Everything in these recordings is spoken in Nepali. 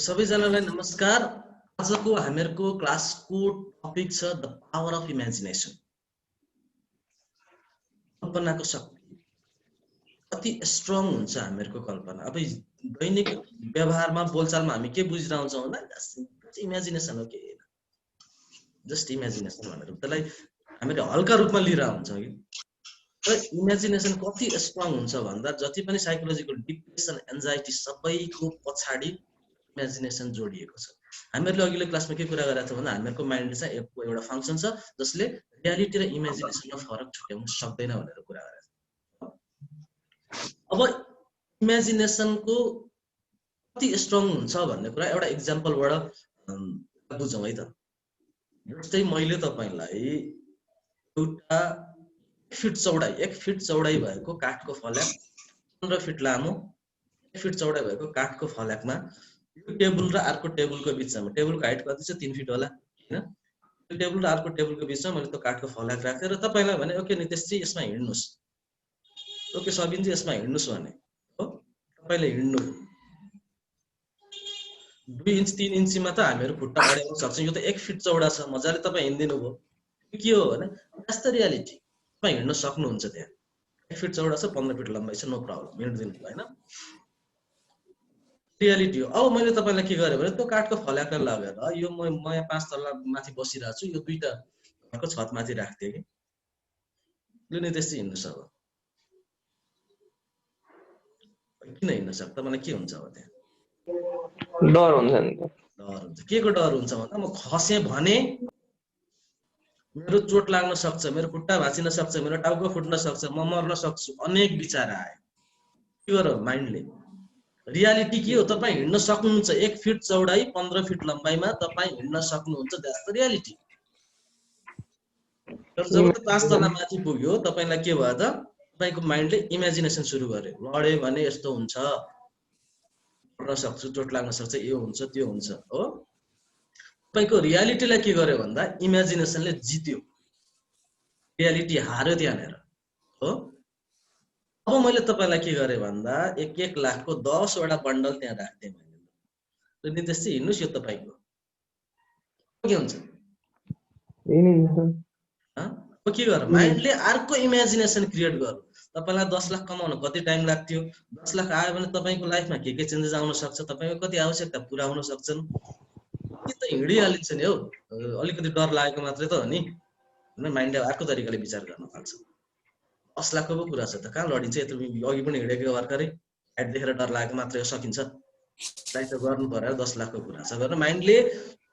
सबैजनालाई नमस्कार। आजको हामीहरूको क्लासको टपिक छ द पावर अफ इमेजिनेसन। कल्पनाको शक्ति कति स्ट्रङ हुन्छ हामीहरूको कल्पना। अब दैनिक व्यवहारमा बोलचालमा हामी के बुझिरहन्छौँ भन्दा जस्ट इमेजिनेसन हो, के जस्ट इमेजिनेसन भनेर त्यसलाई हामीले हल्का रूपमा लिएर हुन्छौँ कि। तर इमेजिनेसन कति स्ट्रङ हुन्छ भन्दा जति पनि साइकोलोजिकल डिप्रेसन, एन्जाइटी सबैको पछाडि इमेजिनेसन जोडिएको छ। हामीहरूले अघिल्लो क्लासमा के कुरा गरेका थियौँ भन्दा हामीहरूको माइन्डले चाहिँ एउटा फङ्सन छ जसले रियालिटी र इमेजिनेसनमा फरक छुट्याउन सक्दैन भनेर कुरा गरेका थियौँ। अब इमेजिनेसनको कति स्ट्रङ हुन्छ भन्ने कुरा एउटा इक्जाम्पलबाट बुझौँ है त। जस्तै मैले तपाईलाई एउटा 1 फिट चौडाइ भएको काठको फल्याक, 15 फिट लामो 1 फिट चौडाइ भएको काठको फल्याकमा यो टेबल र अर्को टेबलको बिचमा, टेबलको हाइट कति छ 3 फिट होला हैन, यो टेबल र अर्को टेबलको बिचमा मैले त्यो काठको फल्याक राखेर तपाईलाई भने ओके नितेशजी यसमा हिड्नुस्, ओके सबिनजी यसमा हिड्नुस् भने हो तपाईले हिड्नु 2 इन्च 3 इन्चमा त हामीहरु खुट्टा अड्याउन सक्छौं। यो त 1 फिट चौडा छ, मजाले तपाई हिड्दिनु भो। के हो भने द्याट्स द रियालिटी। तपाई हिड्न सक्नुहुन्छ त्यहाँ 1 फिट चौडा छ, 15 फिट लम्बाइ छ, नो प्रब्लम, हिड्दिनु भयो हैन, रियालिटी हो। अब मैले तपाईलाई के गरे भने त्यो काठको फल्याकलाई लगेर यो म यहाँ 5 तल्ला माथि बसिरहेको छु, यो दुईटा घरको छत माथि राख्थे के यो नितेशजी हिड्नुस्। अब किन हिड्न सक्छ मलाई के हुन्छ अब त्यहाँ डर हुन्छ नि। डर हुन्छ। के को डर हुन्छ भन्दा म खसे भने मेरो चोट लाग्न सक्छ, मेरो खुट्टा भाँचिन सक्छ, मेरो टाउको फुट्न सक्छ, म मर्न सक्छु, अनेक विचार आए। के गर माइन्डले। रियालिटी के हो, तपाई हिड्न सक्नुहुन्छ 1 फिट चौडाइ 15 फिट लम्बाइमा तपाई हिड्न सक्नुहुन्छ, द्याट्स द रियालिटी। तर जब त 5 तला माथि पुग्यो तपाईलाई के भयो त, तपाईको माइन्डले इमेजिनेसन सुरु गर्यो। लडे भने यस्तो हुन्छ, मर्न सक्छु, चोट लाग्न सक्छ, यो हुन्छ त्यो हुन्छ हो। तपाईको रियालिटीलाई के गर्यो भन्दा इमेजिनेसनले जित्यो, रियालिटी हार्यो त्यहाँनेर हो। अब मैले तपाईलाई के गरे भन्दा 1-1 लाखको 10 वटा बन्डल त्यहाँ राख्थे मैले। र नितेशजी हिड्नुस् यो तपाईको के हुन्छ अब के गर माइन्डले अर्को इमेजिनेसन क्रिएट गर्नु। तपाईलाई 10 लाख कमाउन कति टाइम लाग्थ्यो, 10 लाख आयो भने तपाईको लाइफमा के चेन्जेस आउन सक्छ, तपाईको कति आवश्यकता पूरा हुन सक्छन्, के त हिडिहालिन्छ नि हौ। अलिकति डर लागेको मात्रै त हो नि, हैन। माइन्डले अर्को तरिकाले विचार गर्न थाल्छ। 10 लाखको पो कुरा छ त, कहाँ लडिन्छ यत्रो, अघि पनि हिडेको भर्खरै हाइट देखेर डर लागेको मात्रै हो, सकिन्छ ट्राई त गर्नु पर्यो। 10 लाखको कुरा छ गरेर माइन्डले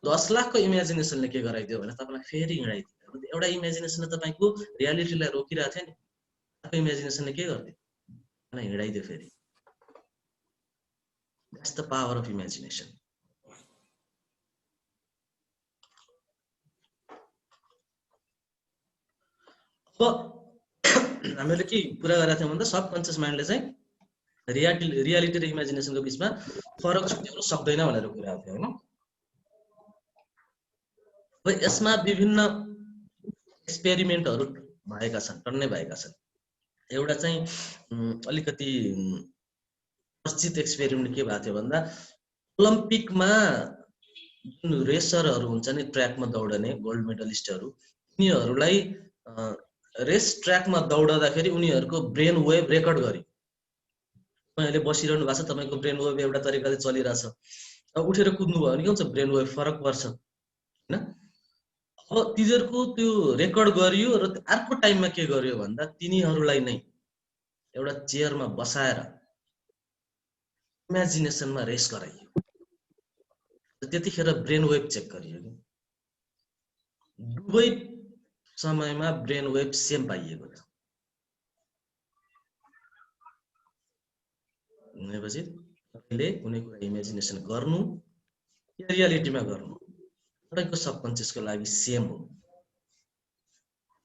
10 लाखको इमेजिनेसनले के गराइदियो भने तपाईलाई फेरि हिँडाइदियो। एउटा इमेजिनेसनले तपाईको रियालिटीलाई रोकिरहेको थियो नि, अर्को इमेजिनेसनले के गर्दियो मलाई हिँडाइदियो फेरि। That's the power of imagination. अब हामीले के कुरा गरेका थियौँ भन्दा सबकन्सियस माइन्डले चाहिँ रियालिटी र इमेजिनेसनको बिचमा फरक छुट्याउन सक्दैन भनेर कुरा गर्थ्यो हैन। अब यसमा विभिन्न एक्सपेरिमेन्टहरु भएका छन्, टन्नै भएका छन्। एउटा चाहिँ अलिकति चर्चित एक्सपेरिमेन्ट के भएको थियो भन्दा ओलम्पिकमा जुन रेसरहरु हुन्छ नि, ट्र्याकमा दौडने गोल्ड मेडलिस्टहरु, उनीहरुलाई रेस ट्र्याकमा दौडदाखेरि उनीहरुको ब्रेन वेभ रेकर्ड गर्यो। तपाईले बसिरहनु भएको छ, तपाईको ब्रेन वेभ एउटा तरिकाले चलिरहेछ, अब उठेर कुद्नु भयो भने के हुन्छ, ब्रेन वेभ फरक पर्छ हैन। अब तिनीहरुको त्यो रेकर्ड गरियो र अर्को टाइममा के गर्यो भन्दा तिनीहरुलाई नै एउटा चेयरमा बसाएर इमेजिनेसनमा रेस गराइयो। त्यतिखेर ब्रेन वेभ चेक गरियो। दुवै समयमा ब्रेन वेभ सेम पाइएको छ। भनेपछि तपाईले कुनै कुरा इमेजिनेसन गर्नु या रियालिटीमा गर्नु तपाईको सबकन्सियसको लागि सेम हो।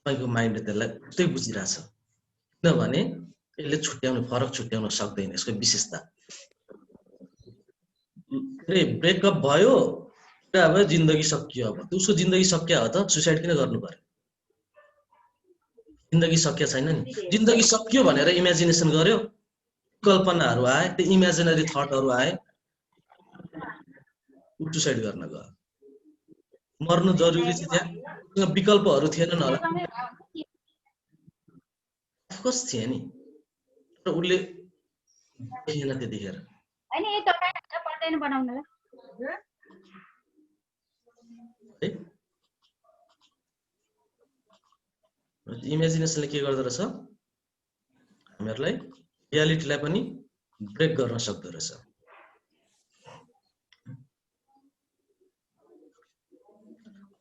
तपाईको माइन्डले त्यसलाई उस्तै बुझिरहेछ, किनभने यसले छुट्याउन फरक छुट्याउन सक्दैन। यसको विशेषता ब्रेकअप भयो, अब जिन्दगी सकियो। अब उसको जिन्दगी सकिया हो त सुसाइड किन गर्नु पर्यो? जिन्दगी सकिया छैन नि, जिन्दगी सकियो भनेर इमेजिनेसन गर्यो, कल्पनाहरु आए, त्यो इमेजिनरी थटहरु आए, ऊ सुसाइड गर्न गयो मर्नु जरुरी छ त्यहाँ विकल्पहरू थिएनन् होला अफकोर्स थिए नि तर उसले थिएन त्यतिखेर हैन ए तरकारी पर्दैन बनाउनलाई है इमेजिनेसनले के गर्दो रहेछ हामीहरूलाई रियालिटीलाई पनि ब्रेक गर्न सक्दो रहेछ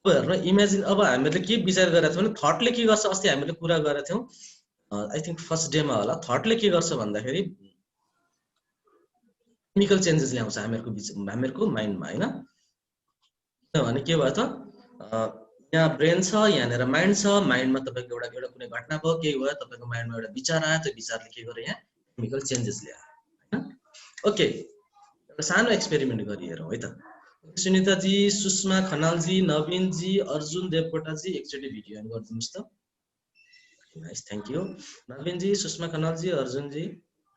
अब हेर्नु इमेजिन अब हामीले के विचार गरेका थियौँ भने थटले के गर्छ अस्ति हामीले कुरा गरेका थियौँ आई थिंक फर्स्ट डेमा होला थटले के गर्छ भन्दाखेरि केमिकल चेन्जेस ल्याउँछ हामीहरूको माइन्डमा हैन किनभने के भयो त यहाँ ब्रेन छ यहाँनिर माइन्ड छ माइन्डमा तपाईको एउटा कुनै घटना भयो केही भयो तपाईको माइन्डमा एउटा विचार आयो त्यो विचारले के गर्यो यहाँ केमिकल चेन्जेस ल्यायो हैन ओके एउटा सानो एक्सपेरिमेन्ट गरी हेरौँ है त सुनिता जी सुषमा खनाल जी नवीन जी अर्जुन देवकोटा जी एकचोटी भिडियो अन गरिदिनुस् त nice thank you Naveen ji Sushma Khanal ji Arjun ji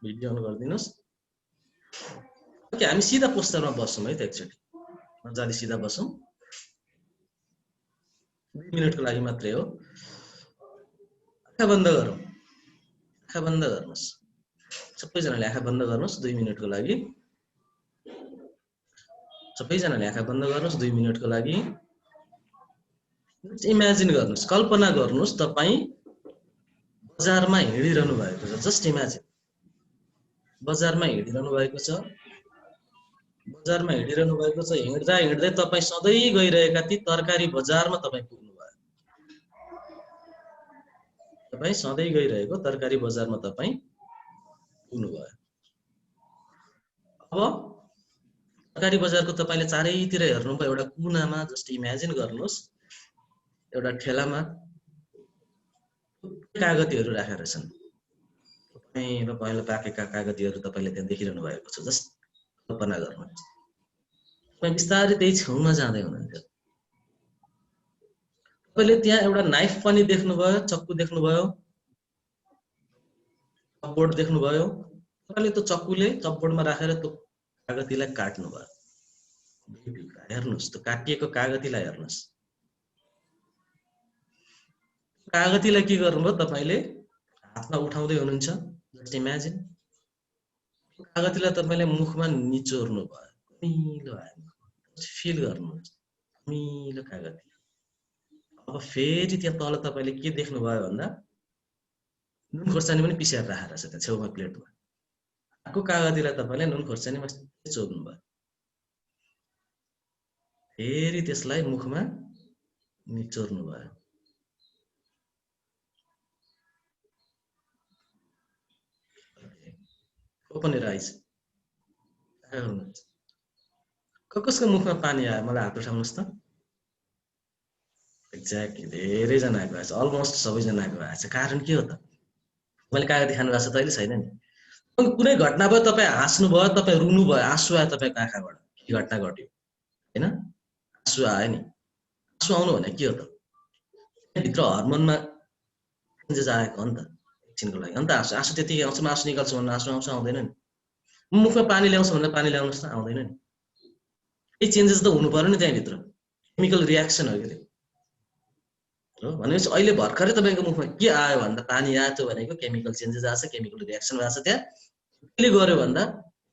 video on गरिदिनुस् ओके हामी सिधा पोस्टरमा बसौँ है त एकचोटी मजाले सिधा बसौँ 2 मिनेटको लागि मात्रै हो आँखा बन्द गरौँ आँखा बन्द गर्नुस् सबैजनाले आँखा बन्द गर्नुस् 2 मिनेटको लागि सबैजनाले आँखा बन्द गर्नुस् 2 मिनेटको लागि इमेजिन गर्नुस् कल्पना गर्नुस् तपाई बजारमा हिँडिरहनु भएको छ जस्ट इमेजिन बजारमा हिँडिरहनु भएको छ हिँड्दा हिँड्दै तपाई सधैँ गइरहेका ती तरकारी बजारमा तपाई पुग्नु भयो तपाई सधैँ गइरहेको तरकारी बजारमा तपाई पुग्नु भयो अब तरकारी बजारको तपाईले चारैतिर हेर्नु भयो एउटा कुनामा जस्ट इमेजिन गर्नुस् एउटा ठेलामा कागतीहरू राखेका छन् तपाईले पहिले पाकेका कागतीहरू तपाईले त्यहाँ देखिरहनु भएको छ जस्ट कल्पना गर्नुहोस् तपाई बिस्तारै त्यही छेउमा जाँदै हुनुहुन्छ तपाईले त्यहाँ एउटा नाइफ पनि देख्नुभयो चक्कु देख्नुभयो चपबोर्ड देख्नुभयो तपाईले त्यो चक्कुले चपबोर्डमा राखेर त्यो कागतीलाई काट्नुभयो हेर्नुस् त्यो काटिएको कागतीलाई हेर्नुस् कागतीलाई के गर्नुभयो तपाईले हातमा उठाउँदै हुनुहुन्छ जस्ट इमेजिन कागतीलाई तपाईले मुखमा निचोर्नु भयो मिलो आयो फिल गर्नुहुन्छ मिलो कागती अब फेरि त्यहाँ तल तपाईले के देख्नु भयो भन्दा नुन खोर्सानी पनि पिसेर राखेर छ त्यहाँ छेउमा प्लेटमा अर्को कागतीलाई तपाईले नुन खोर्सानी मस्ती चोर्नु भयो फेरि त्यसलाई मुखमा निचोर्नु भयो ओपन योर आइज कसको मुखमा पानी आयो मलाई हात उठाउनुस् त एक्ज्याक्टली धेरैजना आएको छ अलमोस्ट सबैजना आएको छ कारण के हो त मैले कागती खानु भएको छ तैले छैन नि कुनै घटना भयो तपाईँ हाँस्नु भयो तपाईँ रुनु भयो आँसु आयो तपाईँको आँखाबाट के घटना घट्यो हैन आँसु आयो नि आँसु आउनु भने के हो त भित्र हर्मोनमा चेन्जेस आएको हो नि त एकछिनको लागि अन्त आँसु त्यतिकै आउँछ आँसु निकाल्छु भन्दा आँसु आउँछ आउँदैन नि मुखमा पानी ल्याउँछ भन्दा पानी ल्याउनुहोस् त आउँदैन नि केही चेन्जेस त हुनु पर्यो नि त्यहाँभित्र केमिकल रियाक्सन हो कि हो भनेपछि अहिले भर्खरै तपाईँको मुखमा के आयो भन्दा पानी आयो भनेको केमिकल चेन्जेस आएको छ केमिकल रियाक्सन भएको छ त्यहाँ केले गर्यो भन्दा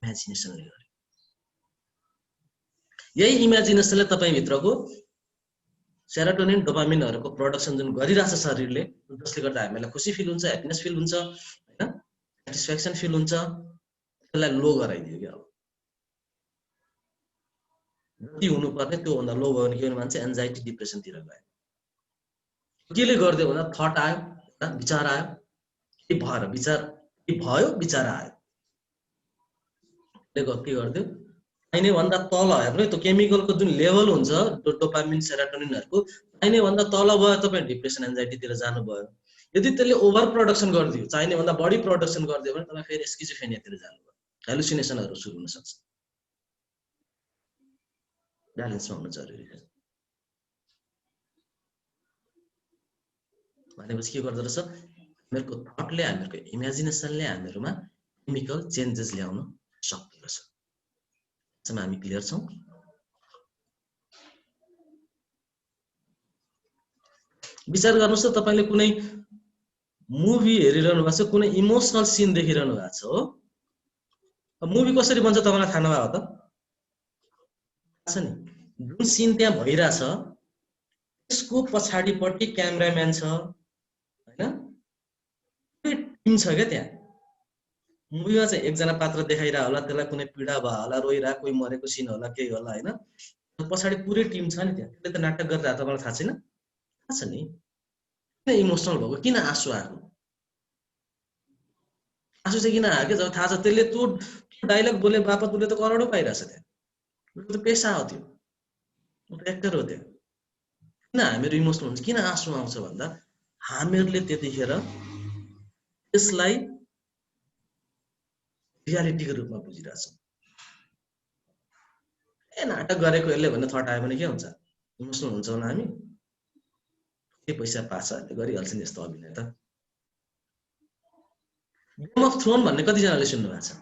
इमेजिनेसनले गर्यो यही इमेजिनेसनले तपाईभित्रको सेरोटोनिन डोपामिनहरुको प्रोडक्सन जुन गरिरहेछ शरीरले जसले गर्दा हामीलाई खुसी फिल हुन्छ ह्याप्पीनेस फिल हुन्छ हैन स्याटिस्फ्याक्सन फिल हुन्छ त्यसलाई लो गराइदियो के अब जति हुनु पर्ने त्यो भन्दा लो भयो भने के भने मान्छे एन्जाइटी डिप्रेसन तिर गयो केले गर्दियो भन्दा थट आयो विचार आयो के भएर विचार के भयो विचार आयो के गर्दियो चाहिने भन्दा तल हेर्नु त्यो केमिकलको जुन लेभल हुन्छ डोपामिन सेरोटोनिनहरुको चाहिने भन्दा तल भयो तपाई डिप्रेसन एन्जाइटी तिर जानु भयो यदि त्यसले ओभर प्रोडक्सन गर्दियो चाहिने भन्दा बढी प्रोडक्सन गर्दियो भने तपाई फेरि स्किजोफ्रेनिया तिर जानु भयो हेलुसिनेसनहरु सुरु हुन सक्छ ब्यालेन्समा हुनु जरुरी छ भनेपछि के गर्दो रहेछ हामीहरुको थटले हामीहरुको इमेजिनेसनले हामीहरुमा केमिकल चेन्जेस ल्याउन सक्दो रहेछ हामी क्लियर छौं विचार गर्नुस् त तपाईले कुनै मुभी हेरिरहनु भएको छ कुनै इमोसनल सिन देखिरहनु भएको छ हो मुभी कसरी बन्छ तपाईलाई थाहा नभएको त छ नि जुन सिन त्यहाँ भइराछ त्यसको पछाडिपट्टि क्यामेराम्यान छ हैन टिम छ के त्यहाँ मुभीमा चाहिँ एकजना पात्र देखाइरा होला त्यसलाई कुनै पीडा भयो होला रोइरा कोही मरेको सिन होला केही होला हैन पछाडी पुरै टिम छ नि त्यहाँ त्यसले त नाटक गर्दा तपाईलाई थाहा छैन थाहा छ नि किन इमोसनल भएको किन आँसु आएको आँसु चाहिँ किन आयो के जब थाहा छ त्यसले त्यो डायलग बोले बापत उसले त करोडौं पाइरहेछ त्यहाँ उसको त पेसा हो त्यो उ त एक्टर हो त्यो किन हामीहरू इमोसनल हुन्छ किन आँसु आउँछ भन्दा हामीहरूले त्यतिखेर त्यसलाई रियालिटीको रूपमा बुझिरहेछौँ ए नाटक गरेको यसले भने थट आयो भने के हुन्छ इमोसनल हुन्छौँ न हामी के पैसा पाछ गरिहाल्छ नि यस्तो अभिनय त गेम अफ थ्रोन भन्ने कतिजनाले सुन्नु भएको छ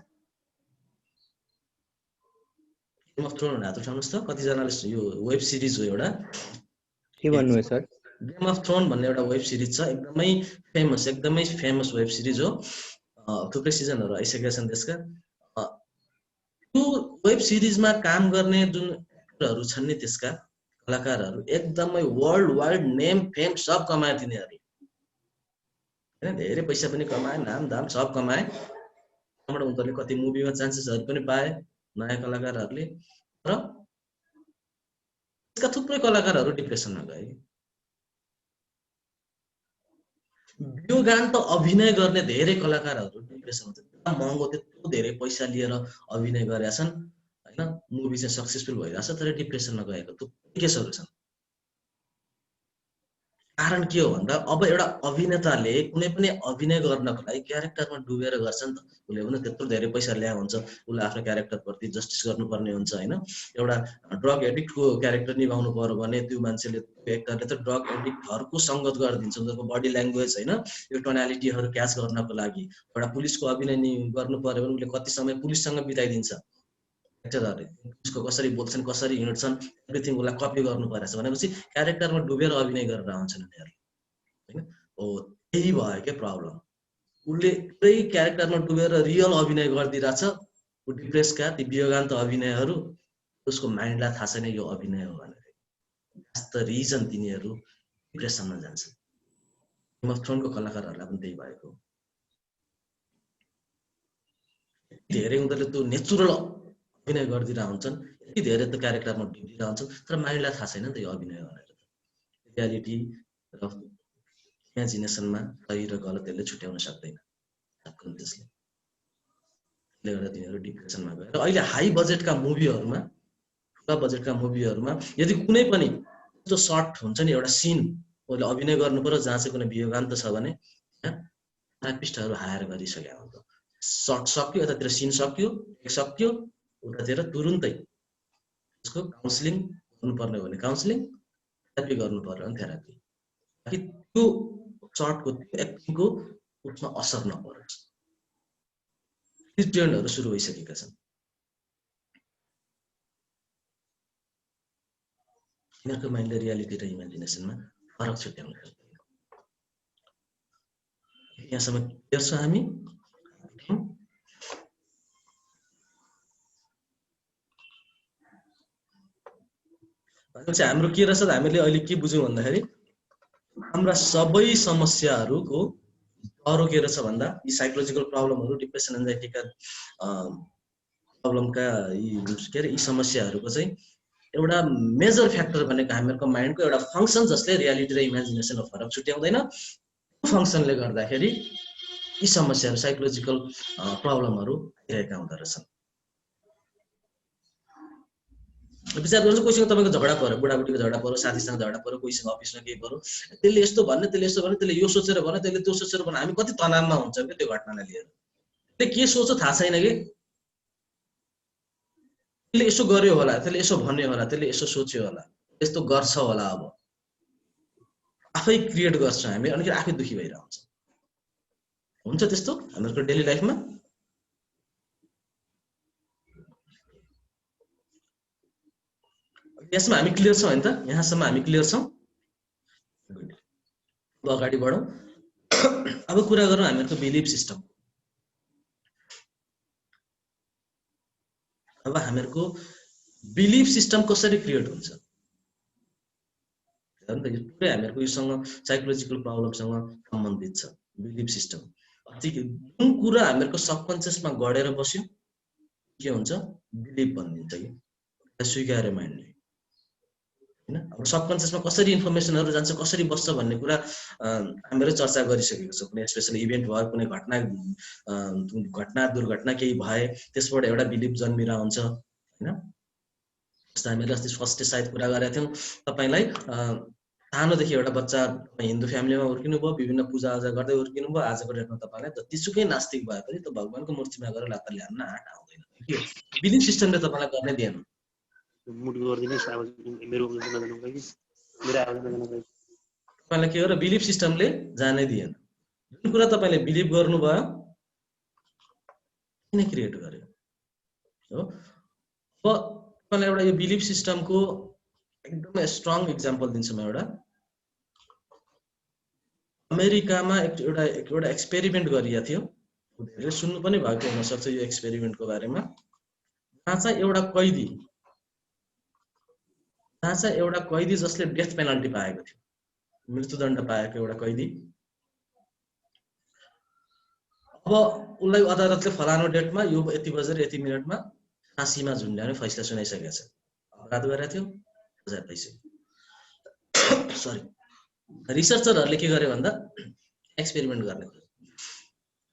गेम अफ थ्रोन हात उठाउनुस् त कतिजनाले यो वेब सिरिज हो एउटा के भन्नुभयो सर गेम अफ थ्रोन भन्ने एउटा वेब सिरिज छ एकदमै फेमस वेब सिरिज हो थुप्रै सिजनहरु आइसकेका छन् त्यसका त्यो वेब सिरिजमा काम गर्ने जुन एक्टरहरु छन् नि त्यसका कलाकारहरु एकदमै वर्ल्ड वाइड नेम फेम सब कमाए तिनीहरुले हैन धेरै पैसा पनि कमाए नाम दाम सब कमाए त्यहाँबाट उनीहरुले कति मुभीमा चान्सेसहरु पनि पाए नयाँ कलाकारहरुले र त्यसका थुप्रै कलाकारहरु डिप्रेसनमा गए योगान्त अभिनय गर्ने धेरै कलाकारहरु डिप्रेसन हुन्छ महँगो त्यत्रो धेरै पैसा लिएर अभिनय गरेका छन् हैन मुभी चाहिँ सक्सेसफुल भइराछ तर डिप्रेसनमा गएको थुप्रै केसहरु छन् कारण के हो भन्दा अब एउटा अभिनेताले कुनै पनि अभिनय गर्नको लागि क्यारेक्टरमा डुबेर गर्छ नि त उले पनि त्यत्रो धेरै पैसा ल्याएको हुन्छ उले आफ्नो क्यारेक्टर प्रति जस्टिस गर्नुपर्ने हुन्छ हैन एउटा ड्रग एडिक्टको क्यारेक्टर निभाउनु पर्यो भने त्यो मान्छेले एक्टरले त ड्रग एडिक्टहरुको संगत गरिदिन्छ उनीहरुको बडी ल्याङ्ग्वेज हैन यो टोनालिटीहरु क्याच गर्नको लागि एउटा पुलिसको अभिनय गर्नु पर्यो भने उले कति समय पुलिससँग बिताइदिन्छ एक्टरहरुले पुलिसको कसरी बोल्छन् कसरी हिँड्छन् एभ्रीथिङ उलाई कपी गर्नु परेछ भनेपछि क्यारेक्टरमा डुबेर अभिनय गरेर आउँछन् उनीहरु हैन ओ त्यही भयो के प्रब्लम उले त्यही क्यारेक्टरमा डुबेर रियल अभिनय गर्दिराछ उ डिप्रेसका ती वियोगान्त अभिनयहरु उसको माइन्डलाई थाहा छैन यो अभिनय हो भनेर द्याट्स द रिजन तिनीहरु डिप्रेसनमा जान्छन् गेम अफ थ्रोनको कलाकारहरुलाई पनि त्यही भएको धेरै उनीहरुले त्यो नेचुरल अभिनय गर्दिरा हुन्छन् यति धेरै त क्यारेक्टरमा डुबिरा हुन्छन् तर माइन्डलाई थाहा छैन त यो अभिनय भनेर रियालिटी र इमेजिनेसनमा सही र गलत यसले छुट्याउन सक्दैन त्यसले गर्दा तिनीहरु डिप्रेसनमा गए र अहिले हाई बजेटका मुभीहरुमा ठुला बजेटका मुभीहरुमा यदि कुनै पनि त्यो सर्ट हुन्छ नि एउटा सिन उले अभिनय गर्नु पर्यो जहाँ चाहिँ कुनै वियोगान्त छ भने थेरापिस्टहरु हायर गरिसकेका हुन्छ सर्ट सक्यो यतातिर सिन सक्यो उतातिर तुरुन्तै त्यसको काउन्सिलिङ गर्नुपर्ने हो भने काउन्सिलिङ थेरापी गर्नुपर्यो भने थेरापी ताकि त्यो सर्टको एक्टिङको उसमा असर नपरोस् ट्रेन्डहरु सुरु भइसकेका छन् यिनीहरुको माइन्डले रियालिटी र इमेजिनेसनमा फरक छुट्याउन सक्दैन यहाँसम्म क्लियर छ हामी भनेपछि हाम्रो के रहेछ हामीले अहिले के बुझ्यौं भन्दाखेरि हाम्रा सबै समस्याहरुको अरु के रहेछ भन्दा यी साइकोलोजिकल प्रब्लमहरु डिप्रेसन एन्जाइटीका प्रब्लमका यी समस्याहरुको चाहिँ एउटा मेजर फ्याक्टर भनेको हामीहरुको माइन्डको एउटा फंक्सन जसले रियालिटी र इमेजिनेसनमा फरक छुट्याउँदैन फंक्सनले गर्दाखेरि यी समस्याहरु साइकोलोजिकल प्रब्लमहरु आइरहेका हुँदा रहेछन् विचार गर्नु कोहीसँग तपाईको झगडा पर्यो बुढाबुढीको झगडा पर्यो साथीसँग झगडा पर्यो कोहीसँग अफिसमा केही पर्यो त्यसले यस्तो भन्ने त्यसले यो सोचेर भन्ने त्यसले त्यो सोचेर भन्ने हामी कति तनावमा हुन्छ के त्यो घटनालाई लिएर त्यसले के सोच्छ थाहा छैन के त्यसले यसो गर्यो होला त्यसले यसो भन्यो होला त्यसले यसो सोच्यो होला यस्तो गर्छ होला अब आफै क्रिएट गर्छ हामी अनि आफै दुखी भइरहन्छ हुन्छ त्यस्तो हाम्रो डेली लाइफमा यसमा हामी क्लियर छौं हैन त यहाँसम्म हामी क्लियर छौं अगाडि बढौँ। अब कुरा गरौँ हामीहरूको बिलिफ सिस्टम। अब हामीहरूको बिलिफ सिस्टम कसरी क्रिएट हुन्छ? पुरै हामीहरूको योसँग साइकोलोजिकल प्रब्लमसँग सम्बन्धित छ बिलिफ सिस्टम। जुन कुरा हामीहरूको सबकन्सियसमा गढेर बस्यो के हुन्छ? बिलिफ भनिन्छ कि स्वीकार्य मान्ने हैन। अब सबकन्सियसमा कसरी इन्फर्मेसनहरु जान्छ, कसरी बस्छ भन्ने कुरा हामीले चर्चा गरिसकेको छौँ। कुनै स्पेशल इभेन्ट भयो, कुनै घटना दुर्घटना केही भए त्यसबाट एउटा बिलिफ जन्मिएर आउँछ हैन। जस्तो हामीले अस्ति फर्स्ट डे सायद कुरा गरेका थियौँ तपाईलाई। सानोदेखि एउटा बच्चा हिन्दू फ्यामिलीमा हुर्किनु भयो, विभिन्न पूजाआजा गर्दै हुर्किनु भयो। आजको डेटमा तपाईलाई जतिसुकै नास्तिक भए पनि त्यो भगवानको मूर्तिमा गएर लात्ता ल्याउन आँट आउँदैन। बिलिफ सिस्टमले तपाईलाई गर्ने दिएन। मुड गर्दिनुस् अब मेरो तपाईलाई के हो र बिलिफ सिस्टमले जानै दिएन। जुन कुरा तपाईले बिलिभ गर्नुभयो किन क्रिएट गर्यो हो। अब तपाईलाई एउटा यो बिलिफ सिस्टमको एकदमै स्ट्रङ एक्जाम्पल दिन्छु म। एउटा अमेरिकामा एउटा एक्सपेरिमेन्ट गरिएको थियो। धेरै सुन्नु पनि भएको हुन सक्छ यो एक्सपेरिमेन्टको बारेमा। जहाँ चाहिँ एउटा कैदी जसले डेथ पेनल्टी पाएको थियो, मृत्युदण्ड पाएको एउटा कैदी। अब उनलाई अदालतले फलानु डेटमा यो यति बजेर यति मिनेटमा फाँसीमा झुन्ड्याउने फैसला सुनाइसकेको छ। अपराध गरेको थियो, सजाय पाइसक्यो। सरी, रिसर्चरहरूले के गरे भन्दा एक्सपेरिमेन्ट गर्ने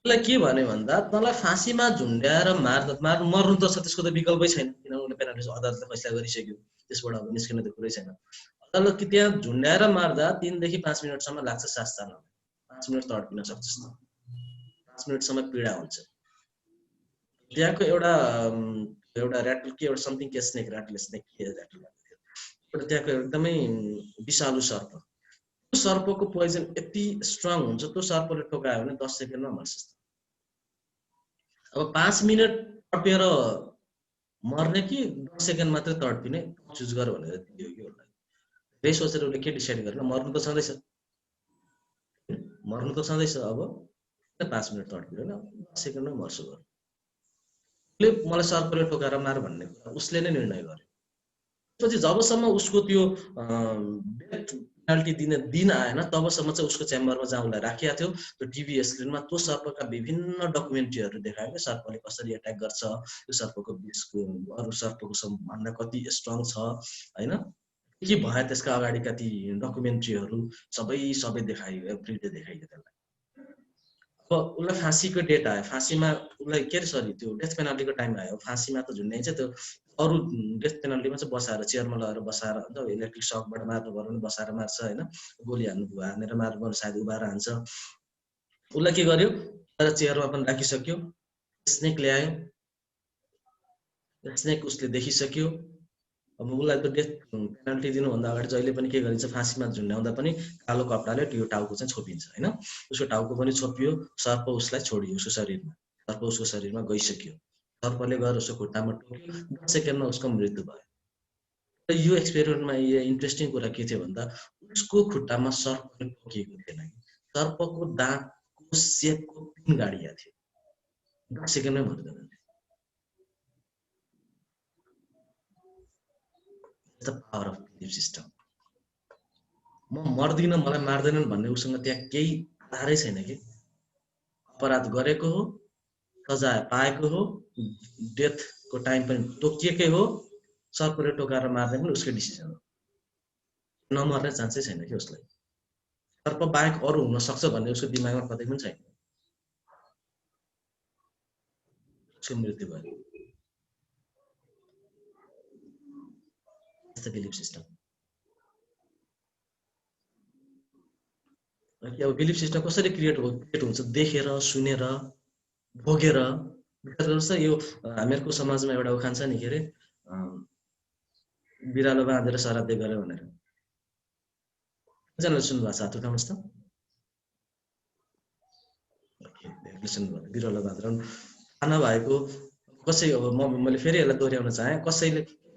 उसलाई के भन्यो भन्दा तँलाई फाँसीमा झुन्ड्याएर मर्नु त छ, त्यसको त विकल्पै छैन किनभने उनले पेनल्टी अदालतले फैसला गरिसक्यो। त्यसबाट अब निस्किने त कुरै छैन। अदालत कि त्यहाँ झुन्ड्याएर मार्दा 3 देखि 5 मिनेटसम्म लाग्छ सास तान्न। 5 मिनेट तड्पिन सक्छस् न, 5 मिनेटसम्म पीडा हुन्छ। त्यहाँको एउटा ऱ्याटल के एउटा समथिङ के स्नेक, ऱ्याटल स्नेक के ऱ्याटल थियो एउटा त्यहाँको एकदमै विषालु सर्प। त्यो सर्पको पोइजन यति स्ट्रङ हुन्छ, त्यो सर्पले ठोकायो भने 10 सेकेन्डमा मर्छ। अब 5 मिनेट तडपेर मर्ने कि 10 सेकेन्ड मात्रै तडपिने चुज गर भनेर दियो कि उसलाई। धेरै सोचेर उसले के डिसाइड गरेन, मर्नु त छँदैछ। अब 5 मिनेट तडपिएर 10 सेकेन्डमा मर्छु गर्नु। उसले मलाई सर्पले ठोकाएर मार भन्ने उसले नै निर्णय गर्यो। त्यसपछि जबसम्म उसको त्यो डेथ पेनल्टी दिने दिन आएन तबसम्म चाहिँ उसको च्याम्बरमा जहाँ उसलाई राखिएको थियो त्यो टिभी स्क्रिनमा त्यो सर्पका विभिन्न डकुमेन्ट्रीहरू देखायो। सर्पले कसरी एट्याक गर्छ, त्यो सर्पको विषको अरू सर्पको भन्दा कति स्ट्रङ छ हैन, के भयो त्यसका अगाडिका ती डकुमेन्ट्रीहरू सबै देखाइयो। एभ्रीडे देखाइयो त्यसलाई। अब उसलाई फाँसीको डेट आयो, फाँसीमा उसलाई के सरी त्यो डेथ पेनल्टीको टाइम आयो। फाँसीमा त झुन्ड्याइन्छ, त्यो अरू डेथ पेनल्टीमा चाहिँ बसाएर चेयरमा लगेर बसाएर इलेक्ट्रिक सकबाट मार्नु पर्यो भने बसाएर मार्छ हैन, गोली हानेर मार्नु सायद उभाएर हान्छ। उसलाई के गर्यो, तर चेयरमा पनि राखिसक्यो। स्नेक ल्यायो, स्नेक उसले देखिसक्यो। अब उसलाई त डेथ पेनल्टी दिनुभन्दा अगाडि जहिले पनि के गरिन्छ, फाँसीमा झुन्ड्याउँदा पनि कालो कपडाले त्यो टाउको चाहिँ छोपिन्छ हैन। उसको टाउको पनि छोपियो, सर्प उसलाई छोडियो उसको शरीरमा। सर्प उसको शरीरमा गइसक्यो। सर्पले गएर उसको खुट्टामा टोक्यो, 10 सेकेन्डमा उसको मृत्यु भयो। र यो एक्सपेरिमेन्टमा इन्ट्रेस्टिङ कुरा के थियो भन्दा उसको खुट्टामा सर्पले टोकेको थिएन, सर्पको दाँतको सेपको पिन गाडिएको थियो। 10 सेकेन्डमै मर्दैन। The power of belief system. म मर्दिन, मलाई मार्दैनन् भन्ने उसँग त्यहाँ केही आधारै छैन कि। अपराध गरेको हो, सजाय पाएको हो, डेथको टाइम पनि तोकिएकै हो, सर्पले टोकाएर मार्ने पनि उसकै डिसिजन हो। नमर्ने चान्सै छैन कि उसलाई। सर्प बाहेक अरू हुन सक्छ भन्ने उसको दिमागमा कतै पनि छैन। उसको मृत्यु भयो। The belief system. अब बिलिफ सिस्टम कसरी क्रिएट हुन्छ? देखेर, सुनेर, भोगेर। यो हामीहरूको समाजमा एउटा उखान छ नि, के अरे बिरालो बाँधेर श्राद्ध गरे भनेर। कतिजनाले सुन्नुभएको छ? हात उठाउनुहोस् त। बिरालो बाँधेर खाना भएको कसै, अब मैले फेरि यसलाई दोहोऱ्याउन चाहेँ,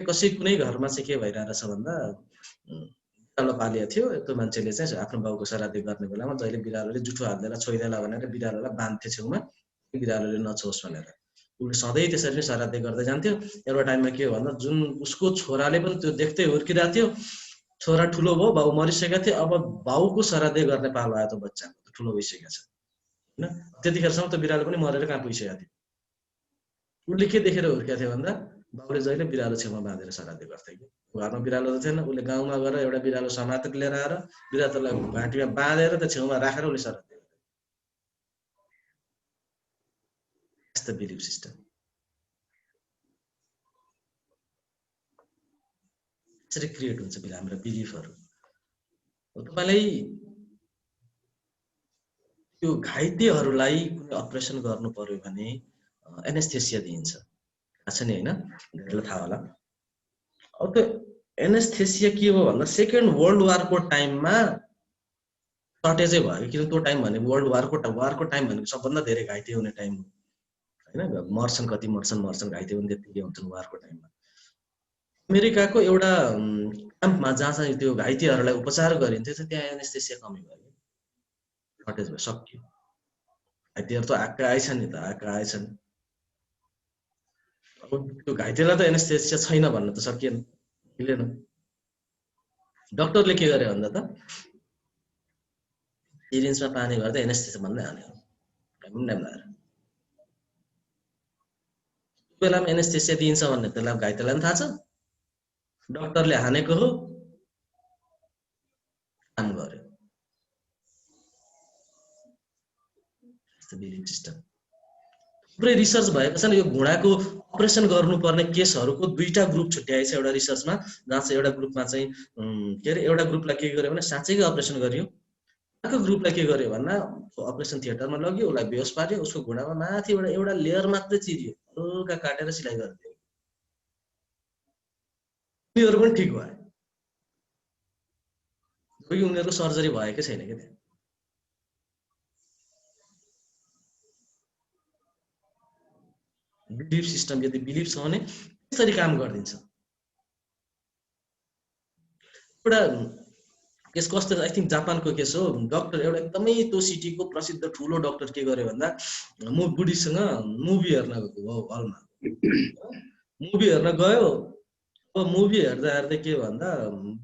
कसै कुनै घरमा चाहिँ के भइरहेको छ भन्दा बिरालो पालिएको थियो त्यो मान्छेले चाहिँ आफ्नो बाउको श्राद्ध गर्ने बेलामा जहिले बिरालोले जुठो हाल्दैन छोइदेला भनेर बिरालोलाई बाँध्थ्यो छेउमा बिरालोले नछोस् भनेर उसले सधैँ त्यसरी नै श्राद्ध गर्दै जान्थ्यो एउटा टाइममा के हो भन्दा जुन उसको छोराले पनि त्यो देख्दै हुर्किरहेको थियो छोरा ठुलो भयो बाउ मरिसकेको थियो अब बाउको श्राद्ध गर्ने पालो आयो त्यो बच्चाको ठुलो भइसकेको छ होइन त्यतिखेरसम्म त बिरालो पनि मरेर कहाँ पुगिसकेको थियो उसले के देखेर हुर्केको थियो भन्दा बाउले जहिले बिरालो छेउमा बाँधेर श्राद्ध गर्थे कि घरमा बिरालो त थिएन उसले गाउँमा गएर एउटा बिरालो समातेर लिएर आएर बिरालोलाई घाँटीमा बाँधेर त्यो छेउमा राखेर उसले श्राद्ध गर्थे यस्तो बिलिफ सिस्टम यसरी क्रिएट हुन्छ हाम्रो बिलिफहरू तपाईँलाई त्यो घाइतेहरूलाई कुनै अपरेसन गर्नु पर्यो भने एनेस्थेसिया दिइन्छ थाहा छ नि होइन धेरैलाई थाहा होला अब त्यो एनेस्थेसिया के हो भन्दा सेकेन्ड वर्ल्ड वारको टाइममा सर्टेजै भयो किन त्यो टाइम भने वर्ल्ड वारको टाइम भनेको सबभन्दा धेरै घाइते हुने टाइम हो होइन मर्छन् कति मर्छन् घाइते पनि त्यतिकै हुन्छन् वारको टाइममा अमेरिकाको एउटा क्याम्पमा जहाँ चाहिँ त्यो घाइतेहरूलाई उपचार गरिन्थ्यो त्यहाँ एनेस्थेसिया कमी भयो सर्टेज भयो सक्यो घाइतेहरू त आएछन् नि त आएछन् अब त्यो घाइतेलाई त एनेस्थेसिया छैन भन्न त सकिएन मिलेन डक्टरले के गरे भन्दा त सिरिन्जमा पानी गर्दा एनेस्थेसिया भन्दै हाल्यो लगाएर बेलामा एनेस्थेसिया दिइन्छ भन्ने त्यसलाई घाइतेलाई पनि थाहा छ डक्टरले हानेको हो काम गर्यो बिलिफ सिस्टम थुप्रै रिसर्च भएको छ नि यो घुँडाको अपरेसन गर्नुपर्ने केसहरूको दुईटा ग्रुप छुट्याएछ एउटा रिसर्चमा जहाँ चाहिँ एउटा ग्रुपमा चाहिँ के अरे एउटा ग्रुपलाई के गर्यो भने साँच्चैकै अपरेसन गरियो अर्को ग्रुपलाई के गर्यो भन्दा अपरेसन थिएटरमा लग्यो उसलाई बेहोस पार्यो उसको घुँडामा माथिबाट एउटा लेयर मात्रै चिरियो हल्का काटेर सिलाइ गरिदियो उनीहरू पनि ठिक भयो उनीहरूको सर्जरी भएकै छैन क्या त्यहाँ बिलिफ सिस्टम यदि बिलिफ छ भने त्यसरी काम गरिदिन्छ एउटा केस कस्तो आई थिंक जापानको केस हो डक्टर एउटा एकदमै त्यो सिटीको प्रसिद्ध ठुलो डक्टर के गर्यो भन्दा म बुढीसँग मुभी हेर्न गएको हो हलमा मुभी हेर्न गयो अब मुभी हेर्दा हेर्दै के भन्दा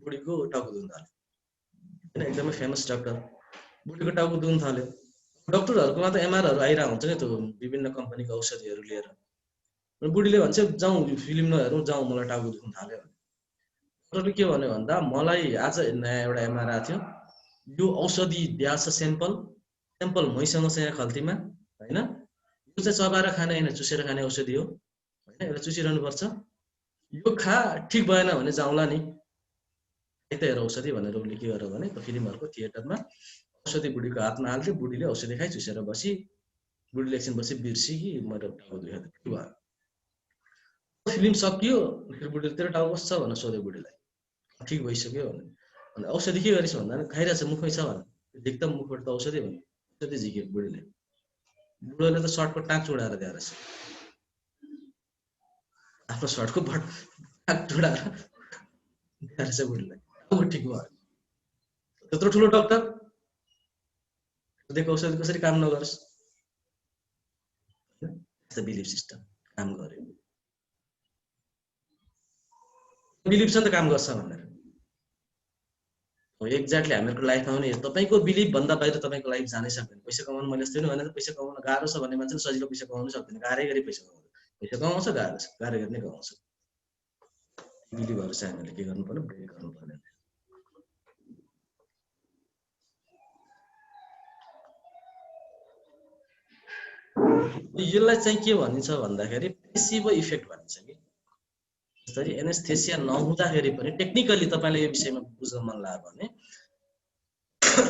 बुढीको टाउको दुख्न थाल्यो हैन एकदमै फेमस डक्टर बुढीको टाउको दुख्न थाल्यो डक्टरहरुकोमा त एमआरहरु आइरा हुन्छ नि त्यो विभिन्न कम्पनीको औषधिहरु लिएर बुढीले भन्छ जाउँ फिल्म नहेरौँ जाउँ मलाई टाउको दुख्न थाल्यो डक्टरले के भन्यो भन्दा मलाई आज नयाँ एउटा एमआर आएको थियो यो औषधि दियाछ स्याम्पल मैसँग छ यहाँ खल्तीमा हैन यो चाहिँ चबाएर खाने हैन चुसेर खाने औषधि हो हैन यसलाई चुसिरहनु पर्छ यो खा ठीक भएन भने जाउँला नि यतै हेर औषधि भनेर उसले के गर्यो भने त्यो फिल्महरुको थिएटरमा औषधि बुढीको हातमा हाल्थे बुढीले औषधि खाइ चुसेर बसी बुढीले एकछिन पछि बिर्सी कि मेरो टाउको दुखेको के भयो फिल्म सकियो फेरि बुढीले तेरो टाउको कस्तो छ भनेर सोध्यो बुढीलाई ठीक भइसक्यो भने अनि औषधि के गरिस् भन्दा खाइरहेछ मुखमै छ भने देख्दा मुखबाट त औषधि भने औषधि झिक्यो बुढीले बुढोले त सर्टको टाँक चुडाएर दिएर रहेछ आफ्नो सर्टको टाँक चुडाएर दिएर रहेछ बुढीलाई टाउको ठिक भयो त्यत्रो ठुलो डाक्टर दिएको औषधि कसरी काम नगरोस् त्यस्तो बिलिफ सिस्टम काम गर्यो बिलिफ छ नि त काम गर्छ भनेर हो एक्ज्याक्टली हामीहरुको लाइफमा पनि तपाईको बिलिफ भन्दा बाहिर तपाईको लाइफ जानै सक्दैन पैसा कमाउन मैले जस्तै भने पैसा कमाउन गाह्रो छ भन्ने मान्छेले सजिलो पैसा कमाउन सक्दैन गाह्रै गरी पैसा कमाउँछ गाह्रो छ गाह्रै गरी नै कमाउँछ बिलिफहरु चाहिँ हामीले के गर्नु पर्यो ब्रेक गर्नु पर्यो यसलाई चाहिँ के भनिन्छ भन्दाखेरि प्लेसिबो इफेक्ट भनिन्छ कि जसरी एनेस्थेसिया नहुँदाखेरि पनि टेक्निकली तपाईले यो विषयमा बुझ्न मन लाग्यो भने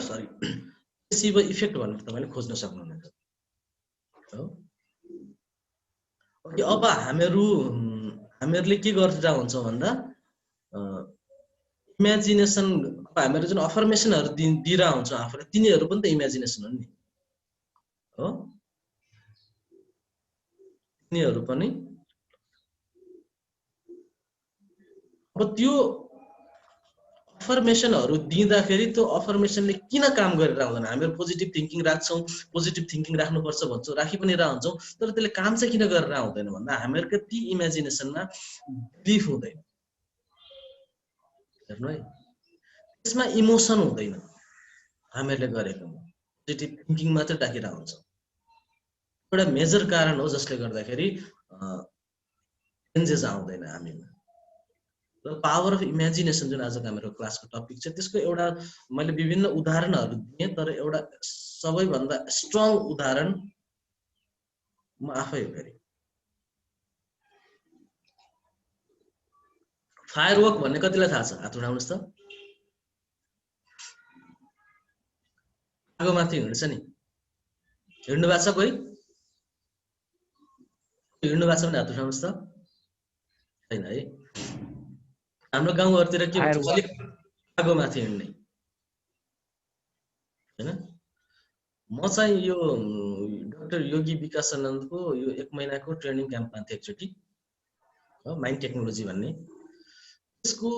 सरी प्लेसिबो इफेक्ट भनेर तपाईले खोज्न सक्नुहुनेछ हो ओके अब हामीहरुले के गर्दा हुन्छ भन्दा इमेजिनेसन हामीहरु जुन अफर्मेसनहरु दिइरा हुन्छ आफुले तिनीहरु पनि त इमेजिनेसन हो नि हो तिनीहरु पनि अब त्यो अफर्मेसनहरु दिँदाखेरि त्यो अफर्मेसनले किन काम गरेर आउँदैन हामीहरु पोजिटिभ थिंकिङ राख्छौं पोजिटिभ थिंकिङ राख्नुपर्छ भन्छौं राखि पनि रहन्छौं तर त्यसले काम चाहिँ किन गरेर आउँदैन भन्दा हामीहरुको ती इमेजिनेसनमा बिलिफ हुँदैन हेर्नु है त्यसमा इमोसन हुँदैन हामीहरुले गरेको पोजिटिभ थिंकिङ मात्र राखेर हुन्छ एउटा मेजर कारण हो जसले गर्दाखेरि चेन्जेस आउँदैन हामीमा र पावर अफ इमेजिनेसन जुन आजको हाम्रो क्लासको टपिक छ त्यसको एउटा मैले विभिन्न उदाहरणहरु दिए तर एउटा सबैभन्दा स्ट्रङ उदाहरण म आफै हो गरे फायरवर्क भन्ने कतिलाई थाहा छ हात उठाउनुस् त आगो माथि हिँड्छ नि हिँड्नु भएको छ कोही हिँड्नु भएको छ भने हात उठाउनुस् त हैन है हाम्रो गाउँहरुतिर के हुन्छ आगो माथि हिँड्ने हैन म चाहिँ यो डाक्टर योगी विकासानन्दको यो 1 महिनाको ट्रेनिङ क्याम्पमा थिए एकचोटी माइन्ड टेक्नोलोजी भन्ने त्यसको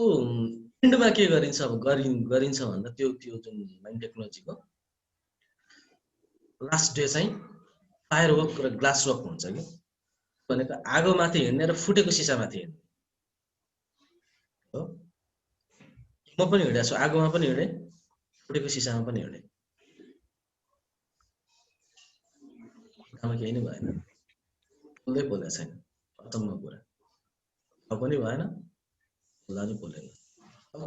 एन्डमा के गरिन्छ अब गरिन्छ भन्दा त्यो जुन माइन्ड टेक्नोलोजीको लास्ट डे चाहिँ फायरवर्क र ग्लास वर्क हुन्छ के भनेको आगो माथि हिँड्ने र फुटेको सिसा माथि हिँड्ने हो म पनि हिँडेको छु आगोमा पनि हिँडे फुटेको सिसामा पनि हिँडे आमा केही नै भएन बोल्दै बोलेको छैन अचम्म कुरा अब पनि भएन बोल्दा नि बोलेन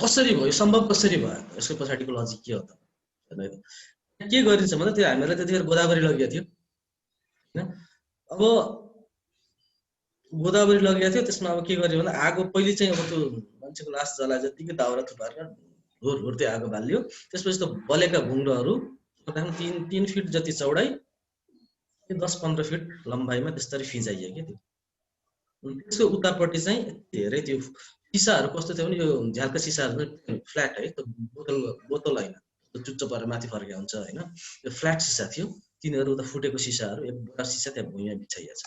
कसरी भयो सम्भव कसरी भयो यसको पछाडिको लजिक के हो त के गरिन्छ भन्दा त्यो हामीलाई त्यतिखेर गोदावरी लगेको थियो हैन अब गोदावरी लगेको थियो त्यसमा अब के गर्यो भन्दा आगो पहिले चाहिँ अब त्यो मान्छेको लास जला जतिकै दाउरा थुपारेर हुर त्यो आगो बाल्यो त्यसपछि त बलेका भुङ्ग्रोहरु 3 फिट जति चौडाइ 10-15 फिट लम्बाइमा त्यसरी फिजाइयो के त्यो त्यसको उतापट्टि चाहिँ धेरै त्यो सिसाहरु कस्तो थियो भने यो झ्यालका सिसाहरु फ्ल्याट है त्यो बोतल हैन त्यो चुच्चो परेर माथि फर्केको हुन्छ हैन त्यो फ्ल्याट सिसा थियो तिनीहरु उता फुटेको सिसाहरु एक बडा सिसा त्यहाँ भुइँमा बिछाइएको छ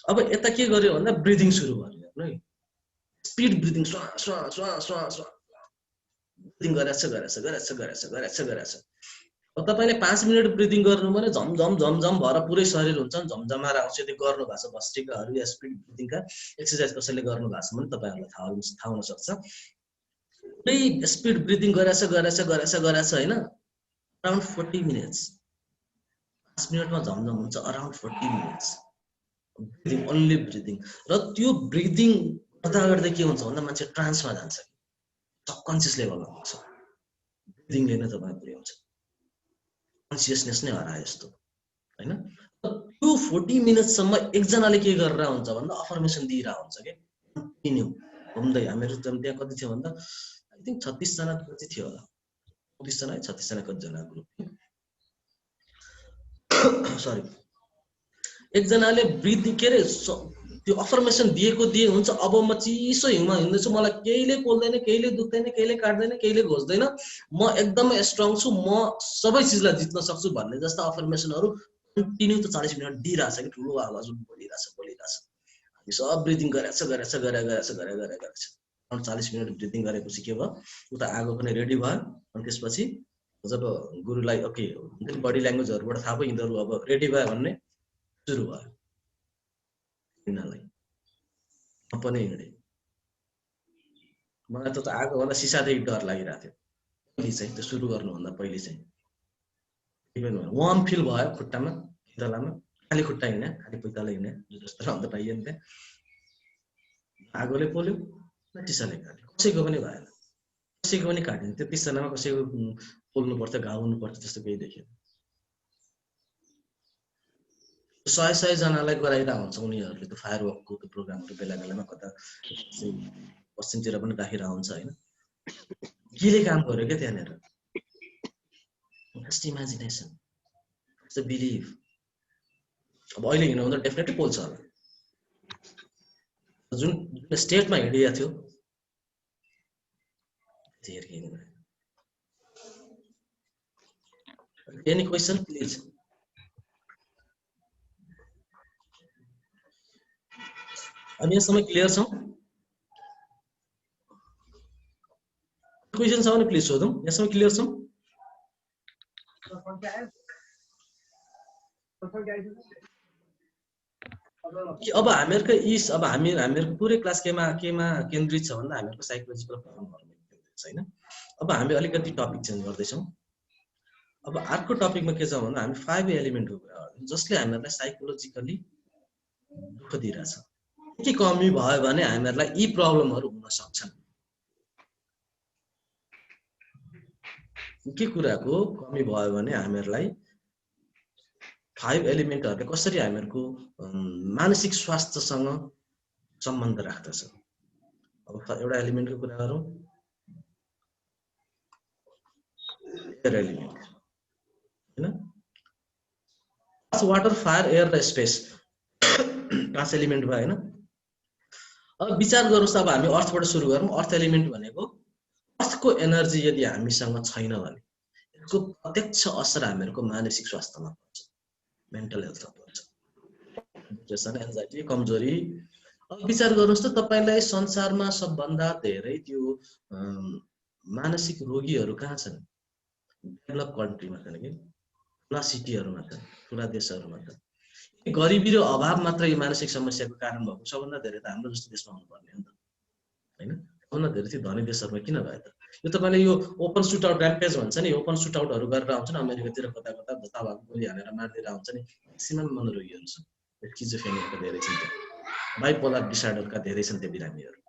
अब यता के गर्यो भन्दा ब्रिदिङ सुरु गर्यो हेर्नु है स्पिड ब्रिदिङ स्वा स्वा स्वा स्वा स्वा ब्रिदिङ गरेछ अब तपाईले 5 मिनेट ब्रिदिङ गर्नु भने झम भएर पुरै शरीर हुन्छ झमझमाएर आउँछ यदि गर्नु भएको छ भस्त्रिकाहरु या स्पिड ब्रिदिङका एक्सरसाइज कसैले गर्नु भएको छ भने तपाईहरुलाई थाहा हुन सक्छ पुरै स्पिड ब्रिदिङ गरेछ हैन अराउन्ड 40 मिनेट्स 5 मिनेटमा झमझम हुन्छ around 40 minutes breathing only breathing र त्यो ब्रिदिङ गर्दा के हुन्छ भन्दा मान्छे ट्रान्समा जान्छ सबकन्सियस लेभलमा हुन्छ ब्रिदिङले नै तपाईलाई पुर्याउँछ कन्सियसनेस नै हराए जस्तो हैन त्यो 40 मिनेट्स सम्म एकजनाले के गरेर हुन्छ भन्दा अफर्मेसन दिइरा हुन्छ के कन्टिन्यू घुम्दै हामीहरु त्यहाँ कति थियो भन्दा आई थिंक 36 जना कति थियो होला 36 जना 36 जना कति जना ग्रुप सरी एकजनाले ब्रिदिङ के रे त्यो अफर्मेसन दिए हुन्छ अब म चिसो हिउँमा हिँड्दैछु मलाई केहीले पोल्दैन केहीले दुख्दैन केहीले काट्दैन केहीले घोज्दैन म एकदमै स्ट्रङ छु म सबै चीजलाई जित्न सक्छु भन्ने जस्ता अफर्मेसनहरु कन्टिन्यू त 40 मिनेट दिइराछ कि ठुलो आवाजमा बोलिराछ हामी सब ब्रिदिङ गरेछ 40 मिनेट ब्रिदिङ गरेपछि के भयो उता आगो पनि रेडी भयो अनि त्यसपछि जब गुरुलाई ओके बडी ल्याङ्ग्वेजहरुबाट थाहा भयो यिनीहरु अब रेडी भयो भन्ने सुरु भयो हिँड्नलाई म पनि हिँडे मलाई त आगो भन्दा सिसादेखि डर लागिरहेको थियो पहिले चाहिँ त्यो सुरु गर्नुभन्दा पहिले चाहिँ वार्म फिल भयो खुट्टामा तलामा खाली खुट्टा हिँड्ने खाली पैताले हिँड्ने जस्तो अन्त पाइयो नि त्यहाँ आगोले पोल्यो न चिसाले काट्यो कसैको पनि भएन कसैको पनि काटेन त्यो 30 जनामा कसैको पोल्नु पर्थ्यो घाउ हुनु पर्थ्यो त्यस्तो केही देखिएन 100 जनालाई गराइरा हुन्छ उनीहरुले त्यो फायरवर्कको त्यो प्रोग्रामहरु बेला कता पश्चिमतिर पनि राखिरा हुन्छ हैन केले काम गर्यो के त्यहाँनेर जस्ट इमेजिनेसन जस्ट बिलिभ अब अहिले हिँड्नु भन्दा डेफिनेटली पोल्छ होला जुन स्टेटमा हिँडिया थियो धेर के नि एनी क्वेशन प्लिज हामी यसमा क्लियर छौं क्वेसन छ भने प्लिज सोधौँ। यसमा क्लियर छौँ? अब हामीहरूको अब हामीहरूको पुरै क्लास केमा केन्द्रित छ भन्दा हामीहरूको साइकोलोजिकल प्रब्लमहरुमा केन्द्रित छैन। अब हामी अलिकति टपिक चेन्ज गर्दैछौँ। अब अर्को टपिकमा के छ भन्दा हामी 5 एलिमेन्टको कुरा गर्छौँ जसले हामीहरूलाई साइकोलोजिकली दुःख दिइरहेछ। के कमी भयो भने हामीहरूलाई यी प्रब्लमहरु हुन सक्छन्। के कुराको कमी भयो भने हामीहरूलाई 5 एलिमेन्टहरुले कसरी हामीहरूको मानसिक स्वास्थ्यसँग सम्बन्ध राख्दछ। अब एउटा एलिमेन्टको कुरा गरौँ। एयर एलिमेन्ट हैन, वाटर, फायर, एयर र स्पेस 5 एलिमेन्ट भयो हैन। अब विचार गर्नुस्, अब हामी अर्थबाट सुरु गरौँ। अर्थ एलिमेन्ट भनेको अर्थको एनर्जी यदि हामीसँग छैन भने यसको प्रत्यक्ष असर हामीहरूको मानसिक स्वास्थ्यमा पर्छ, मेन्टल हेल्थमा पर्छ, डिप्रेसन, एन्जाइटी, कमजोरी। अब विचार गर्नुस् त तपाईलाई संसारमा सबभन्दा धेरै त्यो मानसिक रोगीहरू कहाँ छन्? डेभलप कन्ट्रीमा छन् कि ठुला सिटीहरूमा छन्, ठुला देशहरूमा छन्। गरिबी र अभाव मात्र यो मानसिक समस्याको कारण भएको सबभन्दा धेरै त हाम्रो जस्तो देशमा हुनुपर्ने हो नि त हैन। सबभन्दा धेरै चाहिँ धनी देशहरूमा किन भयो त? यो तपाईले यो ओपन सुट आउट र्याम्पेज भन्छ नि, ओपन सुट आउटहरू गरेर आउँछ नि अमेरिकातिर, कता कता धत्ता भएको गोली हानेर मार्दिएर आउँछ नि। म्याक्सिमम मनोरोगीहरू छन्, स्किजोफ्रेनियाका धेरै छन्, बाइपोलर डिसअर्डरका धेरै छन् त्यो बिरामीहरू।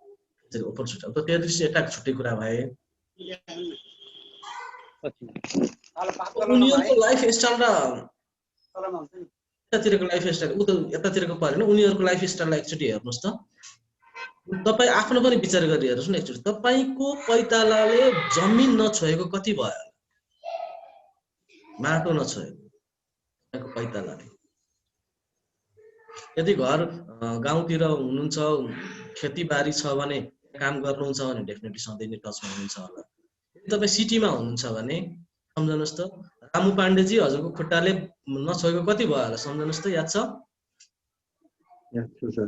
त्यसरी open shoot out, terrorist attack छुट्टै कुरा भए। उनीहरूको लाइफस्टाइल र यतातिरको लाइफस्टाइल यतातिरको परेन। उनीहरूको लाइफस्टाइललाई एकचोटि हेर्नुस् त। तपाई आफ्नो पनि विचार गरी हेर्नुस् न एकचोटि। तपाईको पैतालाले जमिन नछोएको कति भयो? माटो नछोएको तपाईको पैतालाले। यदि घर गाउँतिर हुनुहुन्छ, खेतीबारी छ भने, काम गर्नुहुन्छ भने डेफिनेटली सधैँ नै टचमा हुनुहुन्छ होला। यदि तपाई सिटीमा हुनुहुन्छ भने सम्झनुस् त, रामु पाण्डेजी हजुरको खुट्टाले नछोएको कति भयो होला सम्झनुस् त, याद छ? याद छ सर।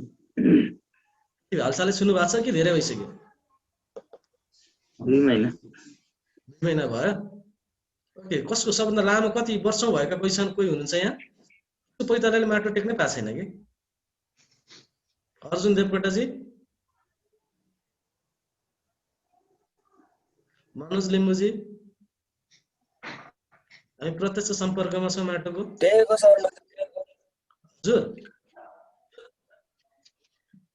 हालसालै सुन्नु भएको छ कि धेरै भइसक्यो? 2 महिना। 2 महिना भयो। ओके, कसको सबभन्दा लामो कति वर्षौं भएका कोही हुनुहुन्छ यहाँ? त्यो पैतालाले माटो टेक्नै पाएको छैन कि? अर्जुन देवकोटाजी, मनोज लिम्बुजी, हामी प्रत्यक्ष सम्पर्कमा छौँ माटोको। हजुर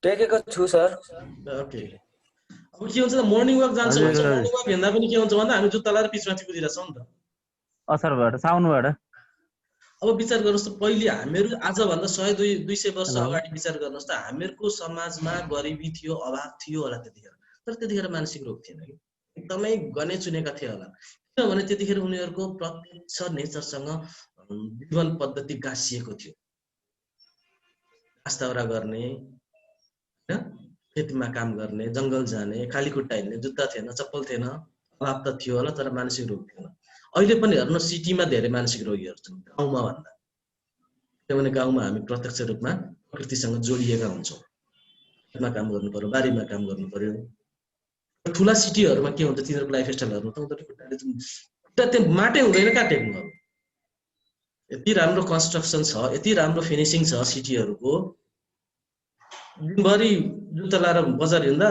टेकेको छु सर। ओके, अब के हुन्छ त, मर्निङ वाक जान्छ भन्छ। मर्निङ वाक हिँड्दा पनि के हुन्छ भन्दा हामी जुत्ता लाएर पिचमाथि कुदिरहेछौँ नि त, असरबाट, साउन्डबाट। अब विचार गर्नुहोस् त, पहिले हामीहरू आजभन्दा 100-200 वर्ष अगाडि विचार गर्नुहोस् त, हामीहरूको समाजमा गरिबी थियो, अभाव थियो होला त्यतिखेर, तर त्यतिखेर मानसिक रोग थिएन कि? एकदमै गने चुनेका थिए होला, किनभने त्यतिखेर उनीहरूको प्रत्यक्ष नेचरसँग जीवन पद्धति गाँसिएको थियो। घाँस दाउरा गर्ने, खेतमा काम गर्ने, जङ्गल जाने, खाली खुट्टा हिँड्ने, जुत्ता थिएन, चप्पल थिएन, अभाव त थियो होला तर मानसिक रोग थिएन। अहिले पनि हेर्नु, सिटीमा धेरै मानसिक रोगीहरू छन् गाउँमा भन्दा, किनभने गाउँमा हामी प्रत्यक्ष रूपमा प्रकृतिसँग जोडिएका हुन्छौँ। खेतमा काम गर्नु पर्यो, बारीमा काम गर्नु पर्यो। ठुला सिटीहरूमा के हुन्छ, तिनीहरूको लाइफस्टाइल हेर्नु त, उनीहरूको खुट्टाले त्यो माटै हुँदैन कहाँ टेक्नु? अब यति राम्रो कन्स्ट्रक्सन छ, यति राम्रो फिनिसिङ छ सिटीहरूको, दिनभरि जुत्ता लाएर बजार हिँड्दा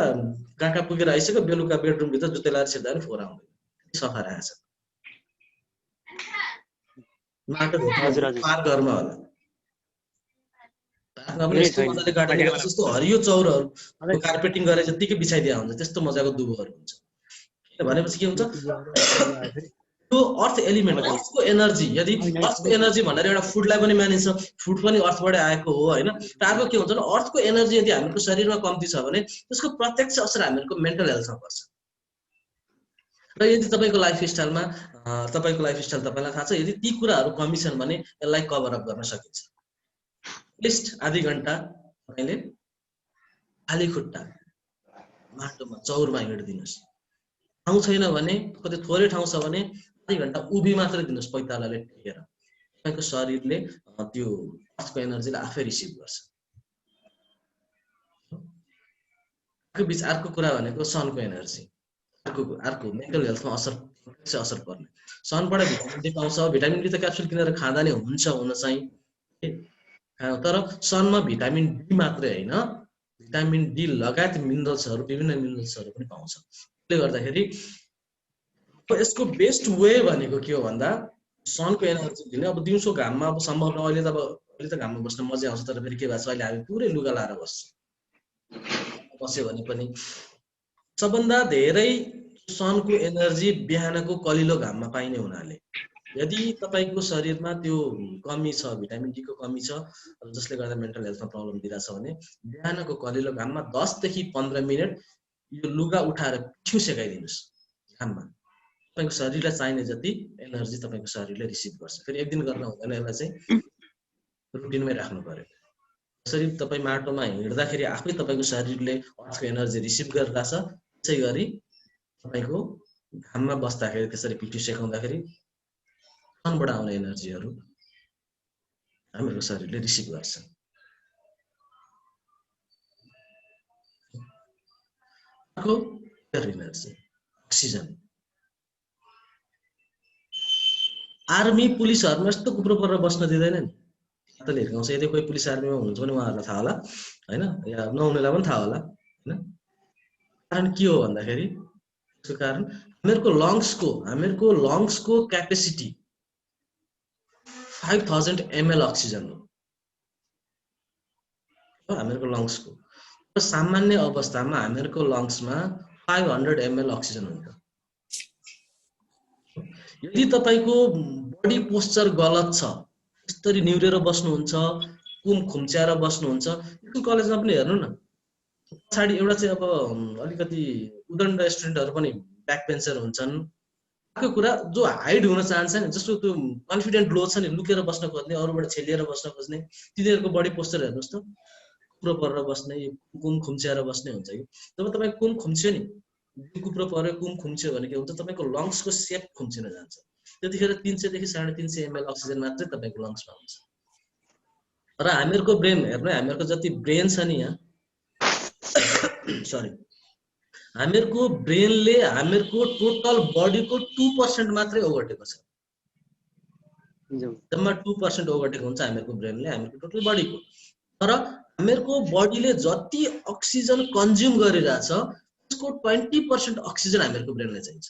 कहाँ कहाँ पुगेर आइसक्यो, बेलुका बेडरुमभित्र जुत्ता लाएर छिर्दा पनि फोहोर आउँदैन, सफा रहेछ। माटो पार्कहरूमा होला, पार्कमा पनि यस्तो मजाले गार्डनिङ गरेर जस्तो हरियो चौरहरू कार्पेटिङ गरेर जतिकै बिछाइदिया हुन्छ त्यस्तो मजाको दुबोहरू हुन्छ। भनेपछि के हुन्छ, त्यो अर्थ एलिमेन्ट, अर्थको एनर्जी, यदि अर्थको एनर्जी भनेर एउटा फुडलाई पनि मानिन्छ, फुड पनि अर्थबाटै आएको हो हैन। अर्को के हुन्छ भने अर्थको एनर्जी यदि हाम्रो शरीरमा कम्ती छ भने त्यसको प्रत्यक्ष असर हाम्रो मेन्टल हेल्थमा पर्छ। र यदि तपाईको लाइफस्टाइलमा तपाईलाई थाहा छ, यदि ती कुराहरू कमी छन् भने यसलाई कभर अप गर्न सकिन्छ। एटलिस्ट आधी घण्टा तपाईले खाली खुट्टा माटोमा चौरमा हिँड्दिनुस्। ठाउँ छैन भने, कतै थोरै ठाउँ छ भने आधी घण्टा उभि मात्र दिनुस् पैतालाले टेकेर। तपाईको शरीरले त्यो अर्थको एनर्जीलाई आफै रिसिभ गर्छ। अर्को कुरा भनेको सनको एनर्जी। अर्को मेन्टल हेल्थमा असर पर्ने। सनबाट भिटामिन डी पाउँछ, भिटामिन डी त क्याप्सुल किनेर खाँदा नै हुन्छ हुन चाहिँ, तर सनमा भिटामिन डी मात्रै होइन, भिटामिन डी लगायत मिनरल्सहरू, विभिन्न मिनरल्सहरू पनि पाउँछ। त्यसले गर्दाखेरि यसको बेस्ट वे भनेको के हो भन्दा सनको एनर्जी दिने। अब दिउँसो घाममा अब सम्भव न, अहिले त घाममा बस्न मजा आउँछ, तर फेरि के भएको छ अहिले हामी पुरै लुगा लाएर बस्यो भने पनि सबभन्दा धेरै सनको एनर्जी बिहानको कलिलो घाममा पाइने हुनाले यदि तपाईको शरीरमा त्यो कमी छ, भिटामिन डी को कमी छ, जसले गर्दा मेन्टल हेल्थमा प्रब्लम दिइरहेछ भने बिहानको कलिलो घाममा 10 देखि 15 मिनेट यो लुगा उठाएर पिठ्यु सेकाइदिनुस् घाममा। तपाईको शरीरलाई चाहिने जति एनर्जी तपाईको शरीरले रिसिभ गर्छ। फेरि एक दिन गर्न हुँदैन, यसलाई चाहिँ रुटिनमै राख्नु पर्यो। जसरी तपाई माटोमा हिँड्दाखेरि आफै तपाईको शरीरले अर्थको एनर्जी रिसिभ गरिरहेछ, त्यसै गरी तपाईको घाममा बस्दाखेरि त्यसरी पिठ्यु सेकाउँदाखेरि सनबाट आउने एनर्जीहरू हाम्रो शरीरले रिसिभ गर्छ। अर्को एनर्जी अक्सिजन। आर्मी पुलिसहरुमा यस्तो कुप्रो परेर बस्न दिँदैन नि, तले हिर्काउँछ। यदि कोही पुलिस आर्मीमा हुनुहुन्छ भने उहाँहरुलाई थाहा होला हैन, या नहुनेलाई पनि थाहा होला हैन। कारण के हो भन्दाखेरि त्यसको कारण हामीहरुको लङ्सको क्यापेसिटी 5000 ml अक्सिजन हो हामीहरुको लङ्सको। सामान्य अवस्थामा हामीहरुको लङ्समा 500 ml अक्सिजन हुन्छ। यदि तपाईको बडी पोस्चर गलत छ, यसरी निउरेर बस्नुहुन्छ, कुम खुम्च्याएर बस्नुहुन्छ, स्कुल कलेजमा पनि हेर्नु न, पछाडी एउटा चाहिँ अब अलिकति उदण्ड स्टुडेन्टहरु पनि ब्याक बेन्चर हुन्छन्। अर्को कुरा जो हाइड हुन चाहन्छ नि, जस्तो त्यो कन्फिडेन्ट लो छ नि, लुकेर बस्न खोज्ने, अरूबाट छेलिएर बस्न खोज्ने, तिनीहरुको बडी पोस्चर हेर्नुस् त, कुप्रो परेर बस्ने, कुम खुम्च्याएर बस्ने हुन्छ कि। जब तपाई कुम खुम्च्यो नि, कुप्रो पर्यो, कुम खुम्च्यो भने के हुन्छ, तपाईको लङ्सको सेप खुम्चिन जान्छ। त्यतिखेर 300 देखि 350 ml अक्सिजन मात्रै तपाईको लङ्समा हुन्छ। र हामीहरुको ब्रेन हेर्नु, हामीहरुको जति ब्रेन छ नि यहाँ सरी, हामीहरुको ब्रेनले हामीहरुको टोटल बडीको 2% मात्रै ओगटेको छ। जम्मा 2% ओगटेको हुन्छ हामीहरुको ब्रेनले हामीहरुको टोटल बडीको। तर हामीहरुको बडीले जति अक्सिजन कन्ज्युम गरिरहेछ त्यसको 20% अक्सिजन हामीहरुको ब्रेनले चाहिन्छ।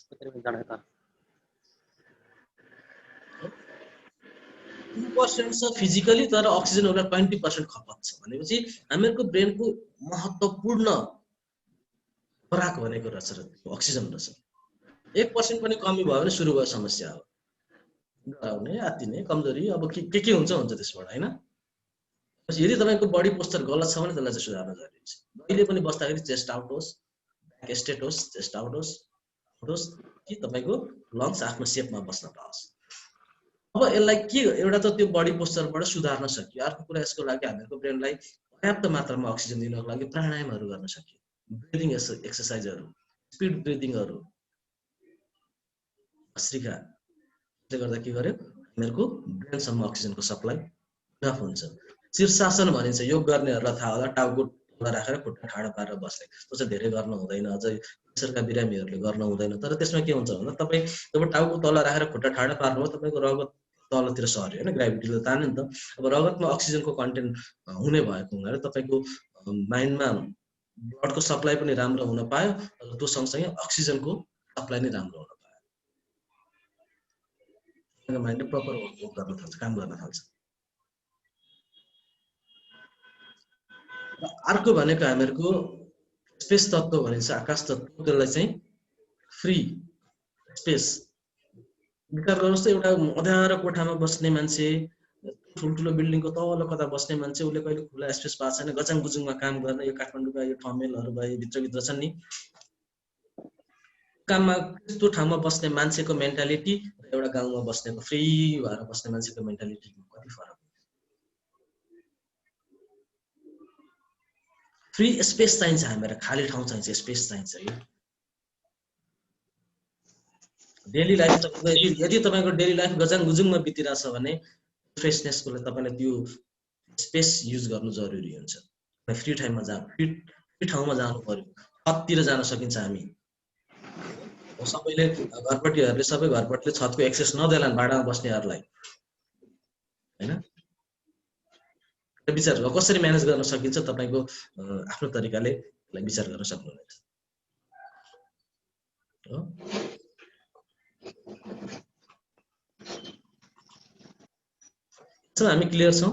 2% छ फिजिकली, तर अक्सिजन होला 20% खपत छ भनेपछि हामीहरुको ब्रेनको महत्त्वपूर्ण खुराक भनेको रहेछ अक्सिजन रहेछ। 1% पनि कमी भयो भने सुरु भयो समस्या हो, डराउने, आत्तिने, कमजोरी, अब के हुन्छ त्यसबाट हैन। यदि तपाईको बडी पोस्चर गलत छ भने त्यसलाई चाहिँ सुधार्न जरुरी छ। जहिले पनि बस्दाखेरि चेस्ट आउट होस्, ब्याक स्ट्रेट होस्, चेस्ट आउट होस् कि तपाईको लङ्स आफ्नो सेपमा बस्न पाओस्। अब यसलाई के एउटा त त्यो बडी पोस्चरबाट सुधार्न सकियो। अर्को कुरा यसको लागि हामीहरुको ब्रेनलाई पर्याप्त मात्रामा अक्सिजन दिनको लागि प्राणायामहरु गर्न सकियो, ब्रिदिङ एक्सरसाइजहरु, स्पिड ब्रिदिङहरु, भस्त्रिका। त्यसले गर्दा के गर्यो, हामीहरुको ब्रेनसम्म अक्सिजनको सप्लाई इनफ हुन्छ। शीर्षासन भनिन्छ, योग गर्नेहरुलाई थाहा होला, टाउको तल राखेर खुट्टा ठाडो पारेर बस्ने। त्यो चाहिँ धेरै गर्न हुँदैन, अझै प्रेसरका बिरामीहरुले गर्न हुँदैन। तर त्यसमा के हुन्छ भन्दा तपाई जब टाउको तल राखेर खुट्टा ठाडो पार्नु हो, तपाईको रगत तलतिर सर्यो हैन, ग्राभिटीले तान्यो नि त। अब रगतमा अक्सिजनको कन्टेन्ट हुने भएको हुनाले तपाईको माइन्डमा ब्लडको सप्लाई पनि राम्रो हुन पायो, र त्यो सँगसँगै अक्सिजनको सप्लाई नै राम्रो हुन पायो। माइन्डले प्रपर वर्क गर्न थाल्छ, काम गर्न थाल्छ। अर्को भनेको हामीहरुको स्पेस तत्त्व भनिन्छ, आकाश तत्त्व। त्यसलाई चाहिँ फ्री स्पेस। विचार गर्नुस् त, एउटा अँध्यारो कोठामा बस्ने मान्छे, ठुल्ठुलो बिल्डिङको तल कता बस्ने मान्छे, उसले कहिले खुला स्पेस पाएको छैन, गचाङ गुजुङमा काम गर्ने। यो काठमाडौँका यो ठमेलहरु भए भित्र छन् नि, काममा त्यस्तो ठाउँमा बस्ने मान्छेको मेन्टालिटी र एउटा गाउँमा बस्नेको फ्री भएर बस्ने मान्छेको मेन्टालिटीमा कति फरक। फ्री स्पेस चाहिन्छ हामीलाई, खाली ठाउँ चाहिन्छ, स्पेस चाहिन्छ। डेली लाइफ यदि तपाईको डेली लाइफ गजाङ गुजुङमा बितिरहेछ भने फ्रेशनेसको लागि तपाईले त्यो स्पेस युज गर्नु जरुरी हुन्छ। फ्री टाइममा जानु, फ्री ठाउँमा जानु पर्यो। छततिर जान सकिन्छ हामी, सबैले घरपट्टिहरूले सबै घरपट्टिले छतको एक्सेस नदेलान् भाडामा बस्नेहरूलाई हैन विचार कसरी म्यानेज गर्न सकिन्छ तपाईको आफ्नो तरिकाले यसलाई विचार गर्न सक्नुहुनेछ हो हामी क्लियर छौं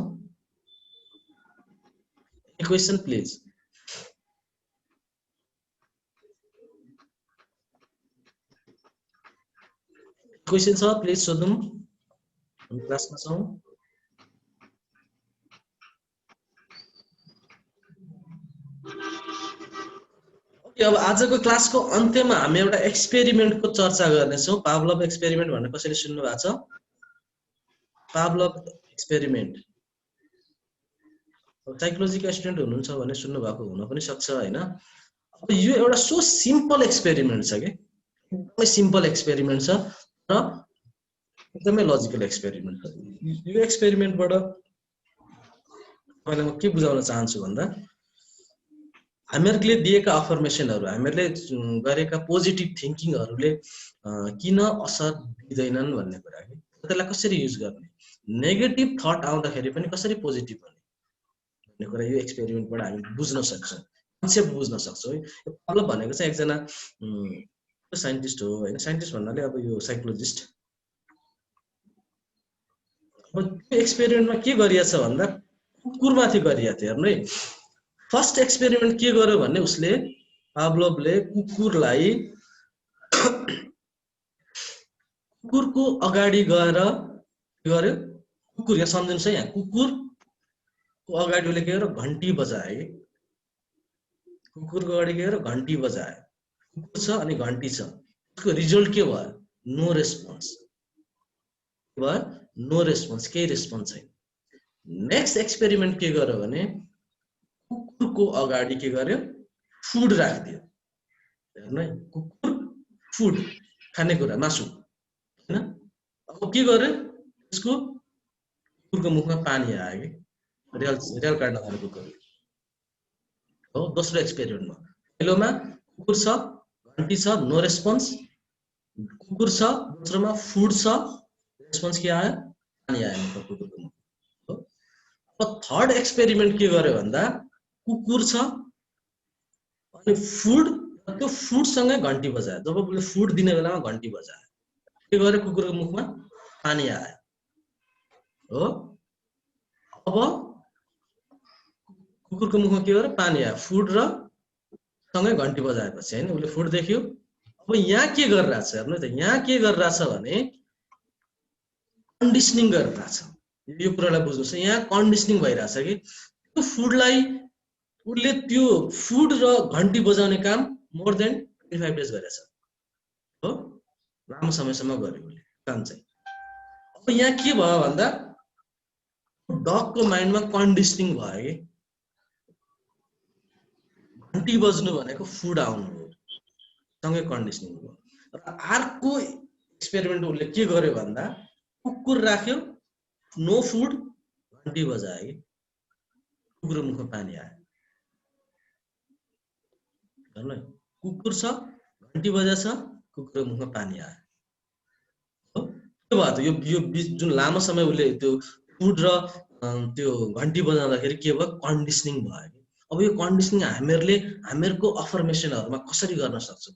क्वेशन प्लिज क्वेशन छ प्लिज सोधौं हामी क्लासमा छौं अब आजको क्लासको अन्त्यमा हामी एउटा एक्सपेरिमेन्टको चर्चा गर्नेछौं पाभलभ एक्सपेरिमेन्ट भन्ने कसैले सुन्नु भएको छ पाभलभ एक्सपेरिमेन्ट साइकोलोजीका स्टुडेन्ट हुनुहुन्छ भने सुन्नु भएको हुन पनि सक्छ हैन अब यो एउटा सो सिम्पल एक्सपेरिमेन्ट छ के एकदमै सिम्पल एक्सपेरिमेन्ट छ र एकदमै लजिकल एक्सपेरिमेन्ट छ यो एक्सपेरिमेन्टबाट मैले म के बुझाउन चाहन्छु भन्दा हामीहरूले दिएका अफर्मेसनहरु हामीहरूले गरेका पोजिटिभ थिंकिङहरुले किन असर दिदैनन् भन्ने कुरा के त्यसलाई कसरी युज गर्ने नेगेटिभ थट आउँदाखेरि पनि कसरी पोजिटिभ हुने भन्ने कुरा यो एक्सपेरिमेन्टबाट हामी बुझ्न सक्छौं कन्सेप्ट बुझ्न सक्छौं है पाभलभ भनेको चाहिँ एकजना साइन्टिस्ट हो हैन साइन्टिस्ट भन्नाले अब यो साइकोलोजिस्ट अब यो एक्सपेरिमेन्टमा के गरिएको छ भन्दा कुकुरमाथि गरिएको थियो हेर्नु है फर्स्ट एक्सपेरिमेन्ट के गर्यो भन्ने उसले पाभलभले कुकुरलाई कुकुरको अगाडि गएर के गर्यो कुकुर यहाँ सम्झिनुस् है यहाँ कुकुरको अगाडि उसले के गर्यो घण्टी बजाए कुकुरको अगाडि के गर्यो घण्टी बजाए कुकुर छ अनि घण्टी छ त्यसको रिजल्ट के भयो नो रेस्पोन्स भयो नो रेस्पोन्स केही रेस्पोन्स छैन नेक्स्ट एक्सपेरिमेन्ट के गर्यो भने कुकुरको अगाडि के गर्यो फुड राखिदियो हेर्नु है कुकुर फुड खानेकुरा मासु हैन अब के गर्यो त्यसको कुकुरको मुखमा पानी आयो के रेल काट्न थाल्यो कुकुरले हो दोस्रो एक्सपेरिमेन्टमा पहिलोमा कुकुर छ घण्टी छ नो रेस्पोन्स कुकुर छ दोस्रोमा फुड छ रेस्पोन्स के आयो पानी आयो कुकुरको मुखमा अब थर्ड एक्सपेरिमेन्ट के गर्यो भन्दा कुकुर छ अनि फुड त्यो फुड सँगै घण्टी बजायो जब उसले फुड दिने बेलामा घण्टी बजायो के गर्यो कुकुरको मुखमा पानी आयो हो अब कुकुरको मुखमा के गर्यो पानी आयो फुड र सँगै घण्टी बजाएपछि हैन उसले फुड देख्यो अब यहाँ के गरिरहेछ हेर्नु त यहाँ के गरिरहेछ भने कन्डिसनिङ गरिरहेछ यो कुरालाई बुझ्नुस् यहाँ कन्डिसनिङ भइरहेछ कि त्यो फुडलाई उसले त्यो फुड र घण्टी बजाउने काम मोर देन 25 डेज गरेछ हो लामो समयसम्म गर्यो उसले काम चाहिँ अब यहाँ के भयो भन्दा डगको माइन्डमा कन्डिसनिङ भयो कि घण्टी बज्नु भनेको फुड आउनु हो सँगै कन्डिसनिङ भयो र अर्को एक्सपेरिमेन्ट उसले के गर्यो भन्दा कुकुर राख्यो नो फुड घण्टी बजायो कि कुकुरको मुखमा पानी आयो हेर्नु कुकुर छ घण्टी बजाछ कुकुरको मुखमा पानी आयो हो के भयो त यो जुन लामो समय उसले त्यो फुड र त्यो घण्टी बजाउँदाखेरि के भयो कन्डिसनिङ भयो अब यो कन्डिसनिङ हामीहरूको अफर्मेसनहरुमा कसरी गर्न सक्छौं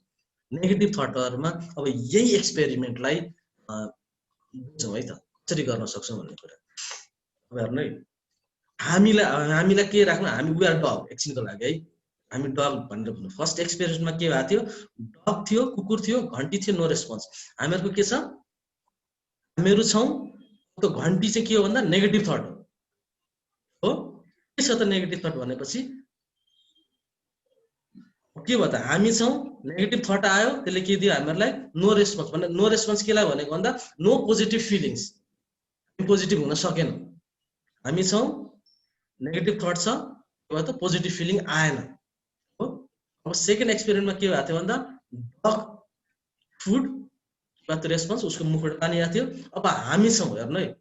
नेगेटिभ थटहरुमा अब यही एक्सपेरिमेन्टलाई बुझौं है त कसरी गर्न सक्छौं भन्ने कुरा अब हेर्नु है हामीलाई के राख्नु हामी वी आर डग एकछिनको लागि है हामी डग भनेर भन्नु फर्स्ट एक्सपेरिमेन्टमा के भएको थियो डग थियो कुकुर थियो घण्टी थियो नो रेस्पोन्स हामीहरुको के छ हामीहरु छौं त्यो घण्टी चाहिँ के हो भन्दा नेगेटिभ थट हो के छ त नेगेटिभ थट भनेपछि के भयो त हामी छौं नेगेटिभ थट आयो त्यसले के दियो हामीहरुलाई नो रेस्पोन्स भन्दा नो रेस्पोन्स केलाई भनेको भन्दा नो पोजिटिभ फिलिङ्स पोजिटिभ हुन सकेन हामी छौं नेगेटिभ थट छ के भयो त पोजिटिभ फिलिङ आएन हो अब सेकेन्ड एक्सपेरिमेन्टमा के भएको थियो भन्दा डग फुड बाट रेस्पोन्स उसको मुखबाट पानी आएको थियो अब हामी छौं हेर्नु है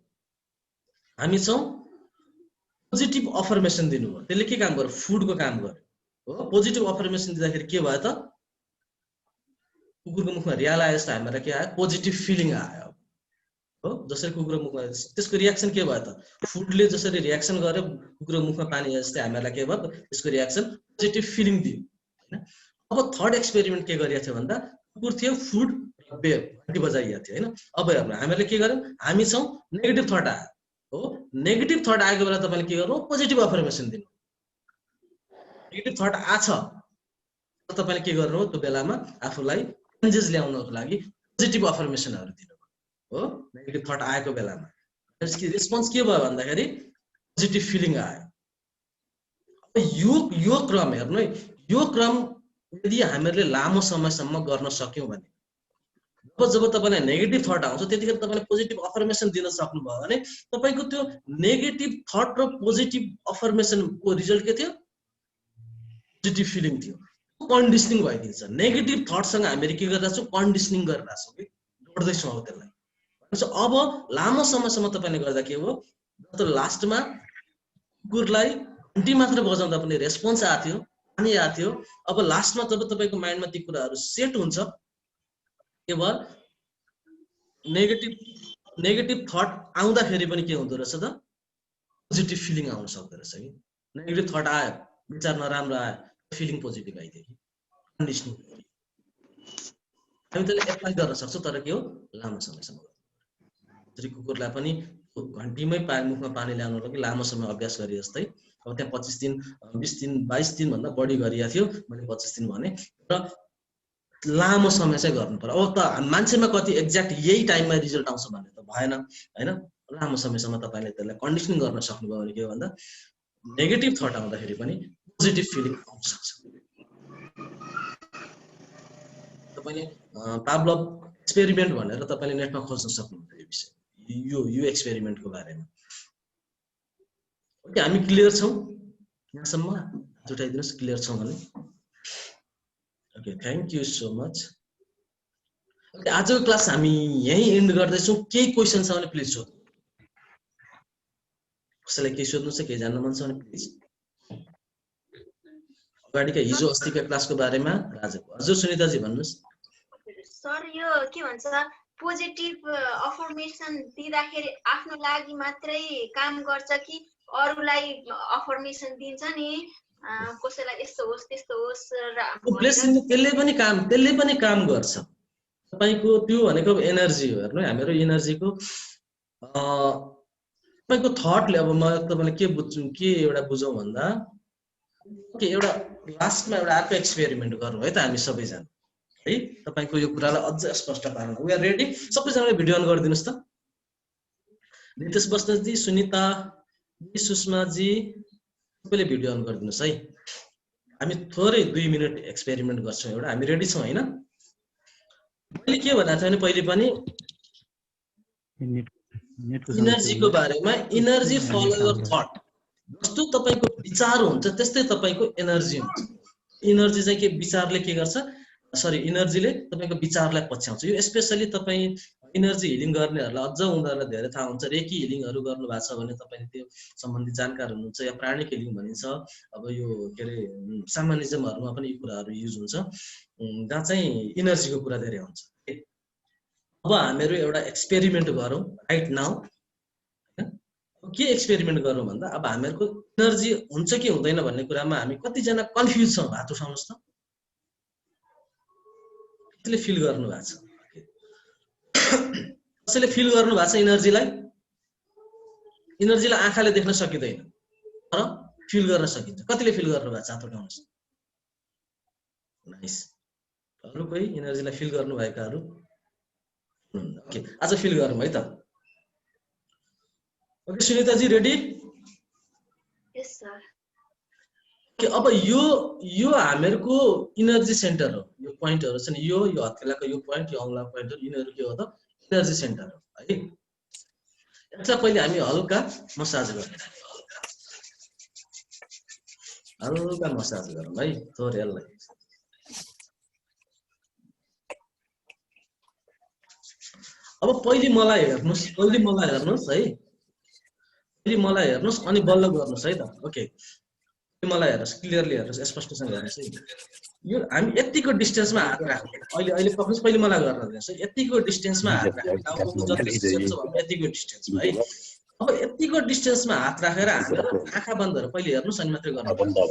हामी छौं पोजिटिभ अफर्मेसन दिनु हो त्यसले के काम गर्यो फुडको काम गर्यो हो पोजिटिभ अफर्मेसन दिँदाखेरि के भयो त कुकुरको मुखमा रियाल आए जस्तो हामीलाई के आयो पोजिटिभ फिलिङ आयो हो जसरी कुकुरको मुखमा त्यसको रियाक्सन के भयो त फुडले जसरी रियाक्सन गर्यो कुकुरको मुखमा पानी आए जस्तै हामीलाई के भयो त्यसको रियाक्सन पोजिटिभ फिलिङ दियो हैन अब थर्ड एक्सपेरिमेन्ट के गरिएको थियो भन्दा कुकुर थियो फुड घन्टी बजाइएको थियो हैन अब हेर्नु हामीले के गर्यौं हामी छौं नेगेटिभ थट आयो हो नेगेटिभ थट आएको बेला तपाईले के गर्नु पोजिटिभ अफर्मेसन दिनु नेगेटिभ थट आछ तपाईले के गर्नु त्यो बेलामा आफुलाई चेन्जेस ल्याउनको लागि पोजिटिभ अफर्मेसनहरु दिनु हो नेगेटिभ थट आएको बेलामा त्यसको रेस्पोन्स के भयो भन्दाखेरि पोजिटिभ फिलिङ आयो अब यो क्रम हेर्नु है यो क्रम यदि हामीले लामो समयसम्म गर्न सक्यौं भने जब तपाईलाई नेगेटिभ थट आउँछ त्यतिखेर तपाईले पोजिटिभ अफर्मेसन दिन सक्नुभयो भने तपाईको त्यो नेगेटिभ थट र पोजिटिभ अफर्मेसनको रिजल्ट के थियो पोजिटिभ फिलिङ थियो कन्डिसनिङ भइदिन्छ नेगेटिभ थटसँग हामीले के गरिरहेका छौं कन्डिसनिङ गरिरहेका छौं कि जोड्दै छौं अब त्यसलाई अब लामो समयसम्म तपाईले गर्दा के हो जस्तो लास्टमा कुकुरलाई घन्टी मात्र बजाउँदा पनि रेस्पोन्स आएको थियो अनि आएको थियो अब लास्टमा जब तपाईको माइन्डमा ती कुराहरु सेट हुन्छ के भयो नेगेटिभ थट आउँदाखेरि पनि के हुँदो रहेछ त पोजिटिभ फिलिङ आउन सक्दो रहेछ कि नेगेटिभ थट आयो विचार नराम्रो आयो फिलिङ पोजिटिभ आइदियो कि कन्डिसनिङ हामी त्यसले एप्लाई गर्न सक्छौं तर के हो लामो समयसम्म जसरी कुकुरलाई पनि घन्टीमै मुखमा पानी ल्याउनको लागि लामो समय अभ्यास गरे जस्तै अब त्यहाँ 25 दिन 20 दिन 22 दिन भन्दा बढी गरिएको थियो मैले 25 दिन भने र लामो समय चाहिँ गर्नु पर्यो अब त मान्छेमा कति एक्ज्याक्ट यही टाइममा रिजल्ट आउँछ भन्ने त भएन हैन लामो समयसम्म तपाईले त्यसलाई कन्डिसनिङ गर्न सक्नुभयो भने के हो भन्दा नेगेटिभ थट आउँदाखेरि पनि पोजिटिभ फिलिङ आउन सक्छ तपाईले पाभलभ एक्सपेरिमेन्ट भनेर तपाईले नेटमा खोज्न सक्नुहुन्छ यो विषय यो एक्सपेरिमेन्टको बारेमा ओके हामी क्लियर छौं यहाँसम्म जुटाइदिनुस् क्लियर छौं भने okay thank you so much okay आजको क्लास हामी यही एन्ड गर्दै छौं केही क्वेशन छ भने प्लिज सोध्नु कसैलाई केही सोध्नु छ केही जान्न मन छ भने प्लिज अगाडिका हिजो अस्तिका क्लासको बारेमा राजाको हजुर सुनिता जी भन्नुस् सर यो के भन्छ पोजिटिभ अफर्मेसन दिँदाखेरि आफ्नो लागि मात्रै काम गर्छ कि अरूलाई अफर्मेसन दिन्छ नि कसैलाई यस्तो होस् त्यस्तो होस् त्यसले पनि काम गर्छ तपाईको त्यो भनेको एनर्जी हो हेर्नु हाम्रो एनर्जीको तपाईको थटले अब म तपाईलाई के बुझ्छु के एउटा बुझौं भन्दा के एउटा लास्टमा एउटा अर्को एक्सपेरिमेन्ट गरौँ है त हामी सबैजना है तपाईको यो कुरालाई अझ स्पष्ट पार्न वी आर रेडी सबैजनाले भिडियो अन गरिदिनुस् त नितेश बस्नेत जी सुनिता जी सुषमा जी सबैले भिडियो अन गरिदिनुस् है हामी थोरै 2 मिनेट एक्सपेरिमेन्ट गर्छौं एउटा हामी रेडी छौं हैन मैले के भनेको थिएँ भने पहिले पनि इनर्जीको बारेमा इनर्जी फलो योर थट जस्तो तपाईको विचार हुन्छ त्यस्तै तपाईको एनर्जी हुन्छ एनर्जी चाहिँ के विचारले के गर्छ सरी इनर्जीले तपाईको विचारलाई पछ्याउँछ यो स्पेशली तपाई इनर्जी हिलिङ गर्नेहरुलाई अझ उनीहरुलाई धेरै थाहा हुन्छ रेकी हिलिङहरु गर्नु भएको छ भने तपाईले त्यो सम्बन्धी जानकार हुनुहुन्छ या प्राणिक हिलिङ भनिन्छ अब यो के रे सामानिजमहरुमा पनि यो कुराहरु युज हुन्छ जहाँ चाहिँ इनर्जीको कुरा धेरै हुन्छ अब हामीहरु एउटा एक्सपेरिमेन्ट गरौँ राइट नाउ के एक्सपेरिमेन्ट गरौँ भन्दा अब हामीहरुको एनर्जी हुन्छ कि हुँदैन भन्ने कुरामा हामी कति जना कन्फ्युज छौं हात उठाउनुस् त कसैले फिल गर्नु भएको छ कसैले फिल गर्नु भएको छ इनर्जीलाई आँखाले देख्न सकिदैन तर फिल गर्न सकिन्छ कतिले फिल गर्नु भएको छ हात उठाउनुस् नाइस अरु कोही इनर्जीलाई फिल गर्नु भएकाहरु ओके आज फिल गरौँ है त ओके सुनिता जी रेडी यस सर के अब यो हामीहरुको इनर्जी सेन्टर हो यो प्वाइन्टहरु छन् यो हत्केलाको यो प्वाइन्ट यो औंलाको प्वाइन्टहरु यिनीहरु के हो त इनर्जी सेन्टर हो है यसलाई पहिले हामी हल्का मसाज गरौँ हल्का मसाज गरौँ है थोरैलाई अब पहिले मलाई हेर्नुस् है पहिले मलाई हेर्नुस् अनि बल्ल गर्नुस् है त ओके मलाई हेर्नुस् क्लियरली हेर्नुस् स्पष्टसँग हेर्नुस् है यो हामी यतिको डिस्टेन्समा हात राख्नु अहिले पक्नुहोस् पहिले मलाई गर्न दिनुहोस् यतिको डिस्टेन्समा हात राख्नु टाउको जति सेप्छ भने यतिको डिस्टेन्समा है अब यतिको डिस्टेन्समा हात राखेर हामीहरू आँखा बन्द गरेर पहिले हेर्नुस् अनि मात्रै गर्नु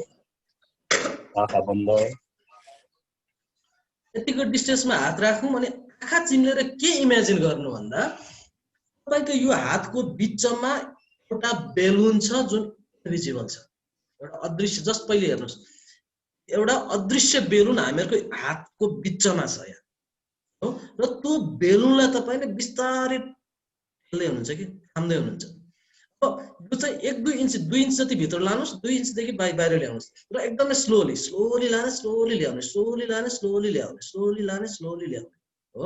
आँखा बन्द यतिको डिस्टेन्समा हात राख्नु अनि आँखा चिम्लेर के इमेजिन गर्नु भन्दा तपाईको यो हातको बिचमा एउटा बेलुन छ जुन इन्भिजिबल छ एउटा अदृश्य जस्ट पहिले हेर्नुस् एउटा अदृश्य बेलुन हामीहरुको हातको बिचमा छ यहाँ हो र त्यो बेलुनलाई तपाईले बिस्तारै खेल्दै हुनुहुन्छ कि थाम्दै हुनुहुन्छ अब यो चाहिँ 1-2 इन्च 2 इन्च जति भित्र लानुस् 2 इन्च देखि बाहिर ल्याउनुस् र एकदमै स्लोली लाने स्लोली ल्याउने स्लोली लाने स्लोली ल्याउने स्लोली लाने स्लोली ल्याउने हो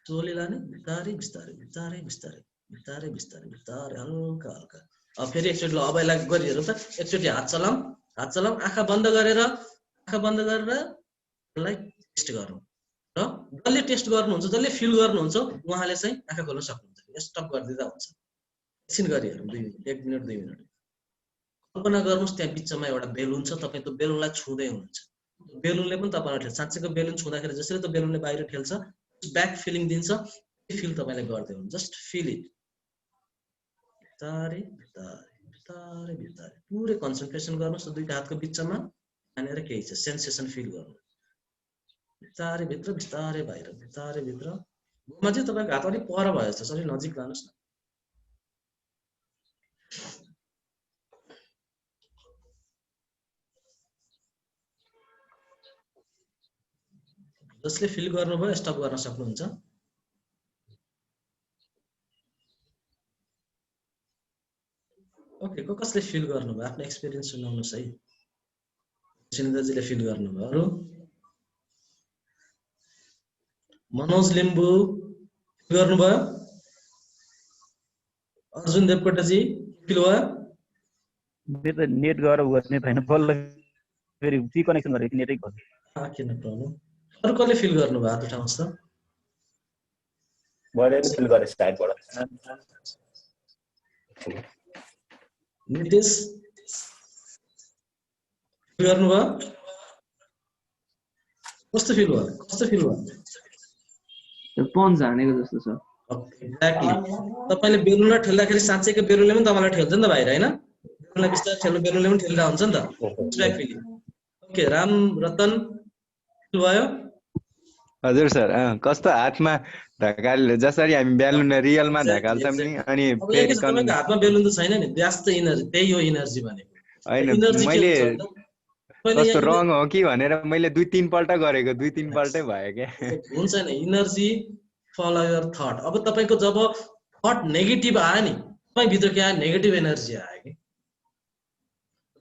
स्लोली लाने बिस्तारै बिस्तारै बिस्तारै बिस्तारै बिस्तारै बिस्तारै बिस्तारै हल्का हल्का अब फेरि एकचोटि ल अब यसलाई गरिहेरौँ त एकचोटि हात चलाऊ आँखा बन्द गरेर यसलाई टेस्ट गर्नु र जसले टेस्ट गर्नुहुन्छ जसले फिल गर्नुहुन्छ उहाँले चाहिँ आँखा खोल्न सक्नुहुन्छ स्टप गरिदिँदा हुन्छ एकछिन गरिहेरौँ 2 मिनेट 1 मिनेट 2 मिनेट कल्पना गर्नुस् त्यहाँ बिचमा एउटा बेलुन छ तपाई त्यो बेलुनलाई छुँदै हुनुहुन्छ बेलुनले पनि तपाईलाई ठेल्छ साँच्चैको बेलुन छुँदाखेरि जसरी त्यो बेलुनले बाहिर ठेल्छ ब्याक फिलिङ दिन्छ त्यो फिल तपाईले गर्दै हुनुहुन्छ जस्ट फिल इट बिस्तारै बिस्तारै बिस्तारै पुरै कन्सन्ट्रेसन गर्नुस् दुईटा हातको बिचमा हानेर केही छ सेन्सेसन फिल गर्नु बिस्तारै भित्र बिस्तारै बाहिर बिस्तारै भित्र घुमा चाहिँ तपाईको हात अलि पर भयो जस्तो अलि नजिक लानुस् न जसले फिल गर्नुभयो स्टप गर्न सक्नुहुन्छ ओके कसले फिल गर्नुभयो आफ्नो एक्सपिरियन्स सुनाउनुस् है सुनिदाजीले फिल गर्नुभयो अरु मनोज लिम्बू फिल गर्नुभयो अर्जुन देवकोटाजी फिल भयो मेरो त नेट गएर गर्ने छैन बल्ल फेरि टी कनेक्सन गरेको नेटै गयो किन प्रब्लम अरु कसले फिल गर्नुभयो हात उठाउनुस् त मैले फिल गरे साइडबाट नितेश फिल गर्नुभयो कस्तो फिल भयो पन्च हानेको जस्तो छ एक्ज्याक्टली तपाईले बेलुनलाई ठेल्दाखेरि साँच्चैको बेलुनले पनि तपाईलाई ठेल्छ नि त बाहिर हैन बेलुनलाई बिस्तारै ठेल्नु बेलुनले पनि ठेल्दा हुन्छ नि त back filling okay Ram Ratan fill भयो हजुर सर कस्तो हातमा ढकाल जसरी हामी बेलुन रियलमा ढकाल्छौं नि अनि फेरि तपाईको हातमा बेलुन त छैन नि व्यस्त एनर्जी त्यही हो एनर्जी भनेको हैन मैले कस्तो रङ हो कि भनेर मैले 2-3 पल्ट गरेको 2-3 पल्टै भयो के हुन्छ नि एनर्जी फलो योर थट अब तपाईको जब थट नेगेटिभ आयो नि तपाई भित्र के आयो नेगेटिभ एनर्जी आयो कि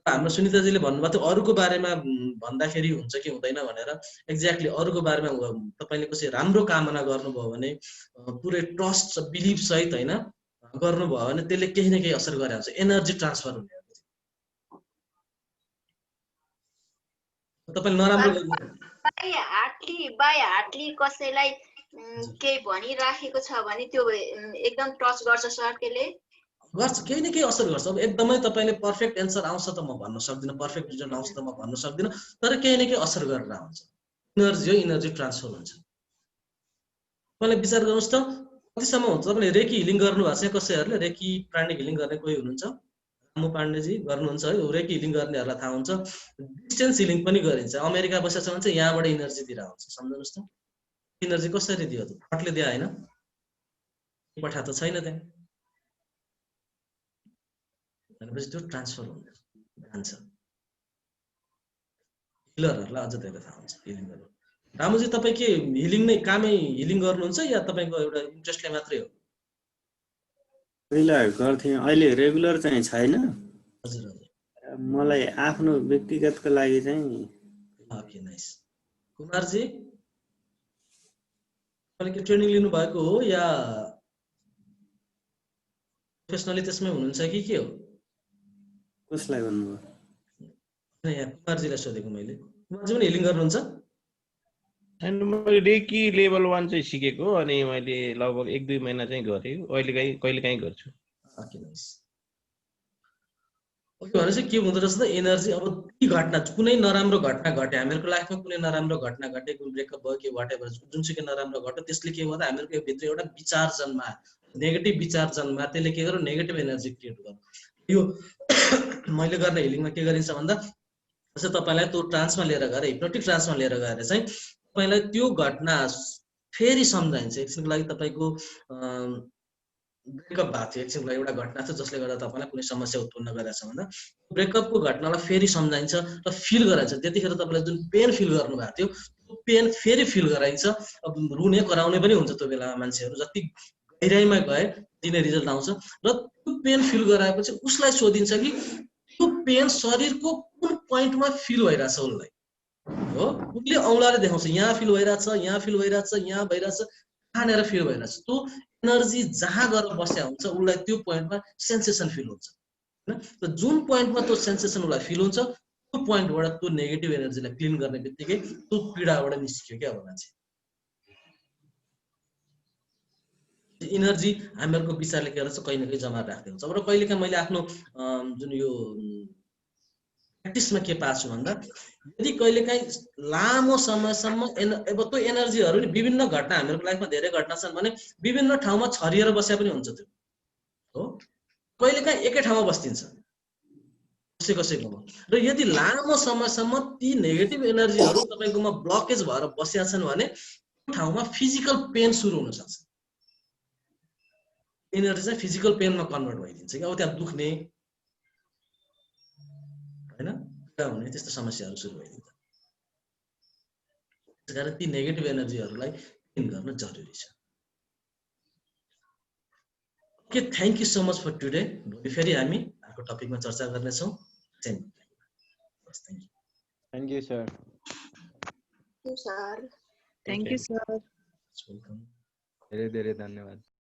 हाम्रो सुनिताजीले भन्नुभयो त्यो अरूको बारेमा भन्दाखेरि हुन्छ कि हुँदैन भनेर एक्ज्याक्टली अरूको बारेमा तपाईले कसै राम्रो कामना गर्नुभयो भने पुरै ट्रस्ट र बिलिभ सहित हैन गर्नुभयो भने त्यसले केही न केही असर गरे हुन्छ एनर्जी ट्रान्सफर हुने तपाईले नराम्रो बाई हार्टली कसैलाई केही भनिराखेको छ भने त्यो एकदम टच गर्छ सर त्यसले गर्छ केही न केही असर गर्छ अब एकदमै तपाईले पर्फेक्ट एन्सर आउँछ त म भन्न सक्दिन पर्फेक्ट रिजल्ट आउँछ त म भन्न सक्दिन तर केही न केही असर गरेर आउँछ एनर्जी हो एनर्जी ट्रान्सफर हुन्छ तपाईले विचार गर्नुस् त कतिसम्म हुन्छ तपाईले रेकी हिलिङ गर्नु भएको छ कसैहरुले रेकी प्राणिक हिलिङ गर्ने कोही हुनुहुन्छ रामु पाण्डेजी गर्नुहुन्छ है रेकी हिलिङ गर्नेहरुलाई थाहा हुन्छ डिस्टेन्स हिलिङ पनि गरिन्छ अमेरिका बसेछ भने चाहिँ यहाँबाट एनर्जी दिएर आउँछ सम्झनुस् त एनर्जी कसरी दियो त हटले दिए हैन पठा त छैन त्यहाँ भनेपछि त्यो ट्रान्सफर हुन्छ जान्छ हिलरहरुलाई अझ धेरै थाहा हुन्छ हिलिङ गर्नु रामुजी तपाई के हिलिङ नै कामै हिलिङ गर्नुहुन्छ या तपाईको एउटा इन्ट्रेस्टले मात्रै हो पहिला गर्थे अहिले रेगुलर चाहिँ छैन हजुर हजुर मलाई आफ्नो व्यक्तिगतको लागि चाहिँ ओके नाइस कुमारजी तपाईले के ट्रेनिङ लिनु भएको हो या प्रोफेसनली त्यसमै हुनुहुन्छ कि के हो कसलाई भन्नुभयो यहाँ कुमारजीलाई सोधेको मैले कुमारजी पनि हिलिङ गर्नुहुन्छ अनि मैले रेकी लेभल 1 चाहिँ सिकेको अनि मैले लगभग 1-2 महिना चाहिँ गरे अहिले कहिले काहीँ गर्छु ओके नाइस भनेपछि के हुँदो रहेछ त एनर्जी अब ती घटना कुनै नराम्रो घटना घटे हामीहरूको लाइफमा कुनै नराम्रो घटना घटे कुनै ब्रेकअप भयो के वाट एभर जुनसुकै नराम्रो घट्यो त्यसले के गर्दा हामीहरूको यो भित्र एउटा विचार जन्मा नेगेटिभ विचार जन्मा त्यसले के गर्यो नेगेटिभ एनर्जी क्रिएट गर्यो यो मैले गर्ने हिलिङमा के गरिन्छ भन्दा जस्तै तपाईँलाई त्यो ट्रान्समा लिएर गएर हिप्नोटिक ट्रान्समा लिएर गएर चाहिँ तपाईँलाई त्यो घटना फेरि सम्झाइन्छ एकछिनको लागि तपाईँको ब्रेकअप भएको थियो एकछिनको लागि एउटा घटना थियो जसले गर्दा तपाईँलाई कुनै समस्या उत्पन्न गरेको छ भन्दा ब्रेकअपको घटनालाई फेरि सम्झाइन्छ र फिल गराइन्छ त्यतिखेर तपाईँलाई जुन पेन फिल गर्नुभएको थियो त्यो पेन फेरि फिल गराइन्छ अब रुने कराउने पनि हुन्छ त्यो बेलामा मान्छेहरू जति गहिराइमा गए तिनै रिजल्ट आउँछ र त्यो पेन फिल गराएपछि उसलाई सोधिन्छ कि त्यो पेन शरीरको कुन पोइन्टमा फिल भइरहेछ उसलाई हो उसले औँलाले देखाउँछ यहाँ फिल भइरहेछ यहाँ फिल भइरहेछ यहाँ भइरहेछ कहाँनिर फिल भइरहेछ त्यो एनर्जी जहाँ गएर बस्या हुन्छ उसलाई त्यो पोइन्टमा सेन्सेसन फिल हुन्छ होइन त जुन पोइन्टमा त्यो सेन्सेसन उसलाई फिल हुन्छ त्यो पोइन्टबाट त्यो नेगेटिभ एनर्जीलाई क्लिन गर्ने बित्तिकै त्यो पीडाबाट निस्कियो क्या अब मान्छे इनर्जी हामीहरूको विचारले के गर्छ कहीँ न कहीँ जमा राख्दै हुन्छ र कहिलेकाहीँ मैले आफ्नो जुन यो प्र्याक्टिसमा के पाएको छु भन्दा यदि कहिलेकाहीँ लामो समयसम्म अब त्यो एनर्जीहरू नि विभिन्न घटना हामीहरूको लाइफमा धेरै घटना छन् भने विभिन्न ठाउँमा छरिएर बस्या पनि हुन्छ त्यो हो कहिलेकाहीँ एकै ठाउँमा बस्दिन्छ कसै कसैकोमा र यदि लामो समयसम्म ती नेगेटिभ एनर्जीहरू तपाईँकोमा ब्लकेज भएर बसेका छन् भने त्यो ठाउँमा फिजिकल पेन सुरु हुन सक्छ एनर्जी चाहिँ फिजिकल पेनमा कन्भर्ट भइदिन्छ कि अब त्यहाँ दुख्ने होइन पीडा हुने त्यस्तो समस्याहरू सुरु भइदिन्छ त्यसकारण ती नेगेटिभ एनर्जीहरूलाई क्लिन गर्न जरुरी छ okay thank you so much for today भोलि फेरि हामी अर्को टपिकमा चर्चा गर्नेछौँ thank you sir sir thank you sir धेरै धेरै धन्यवाद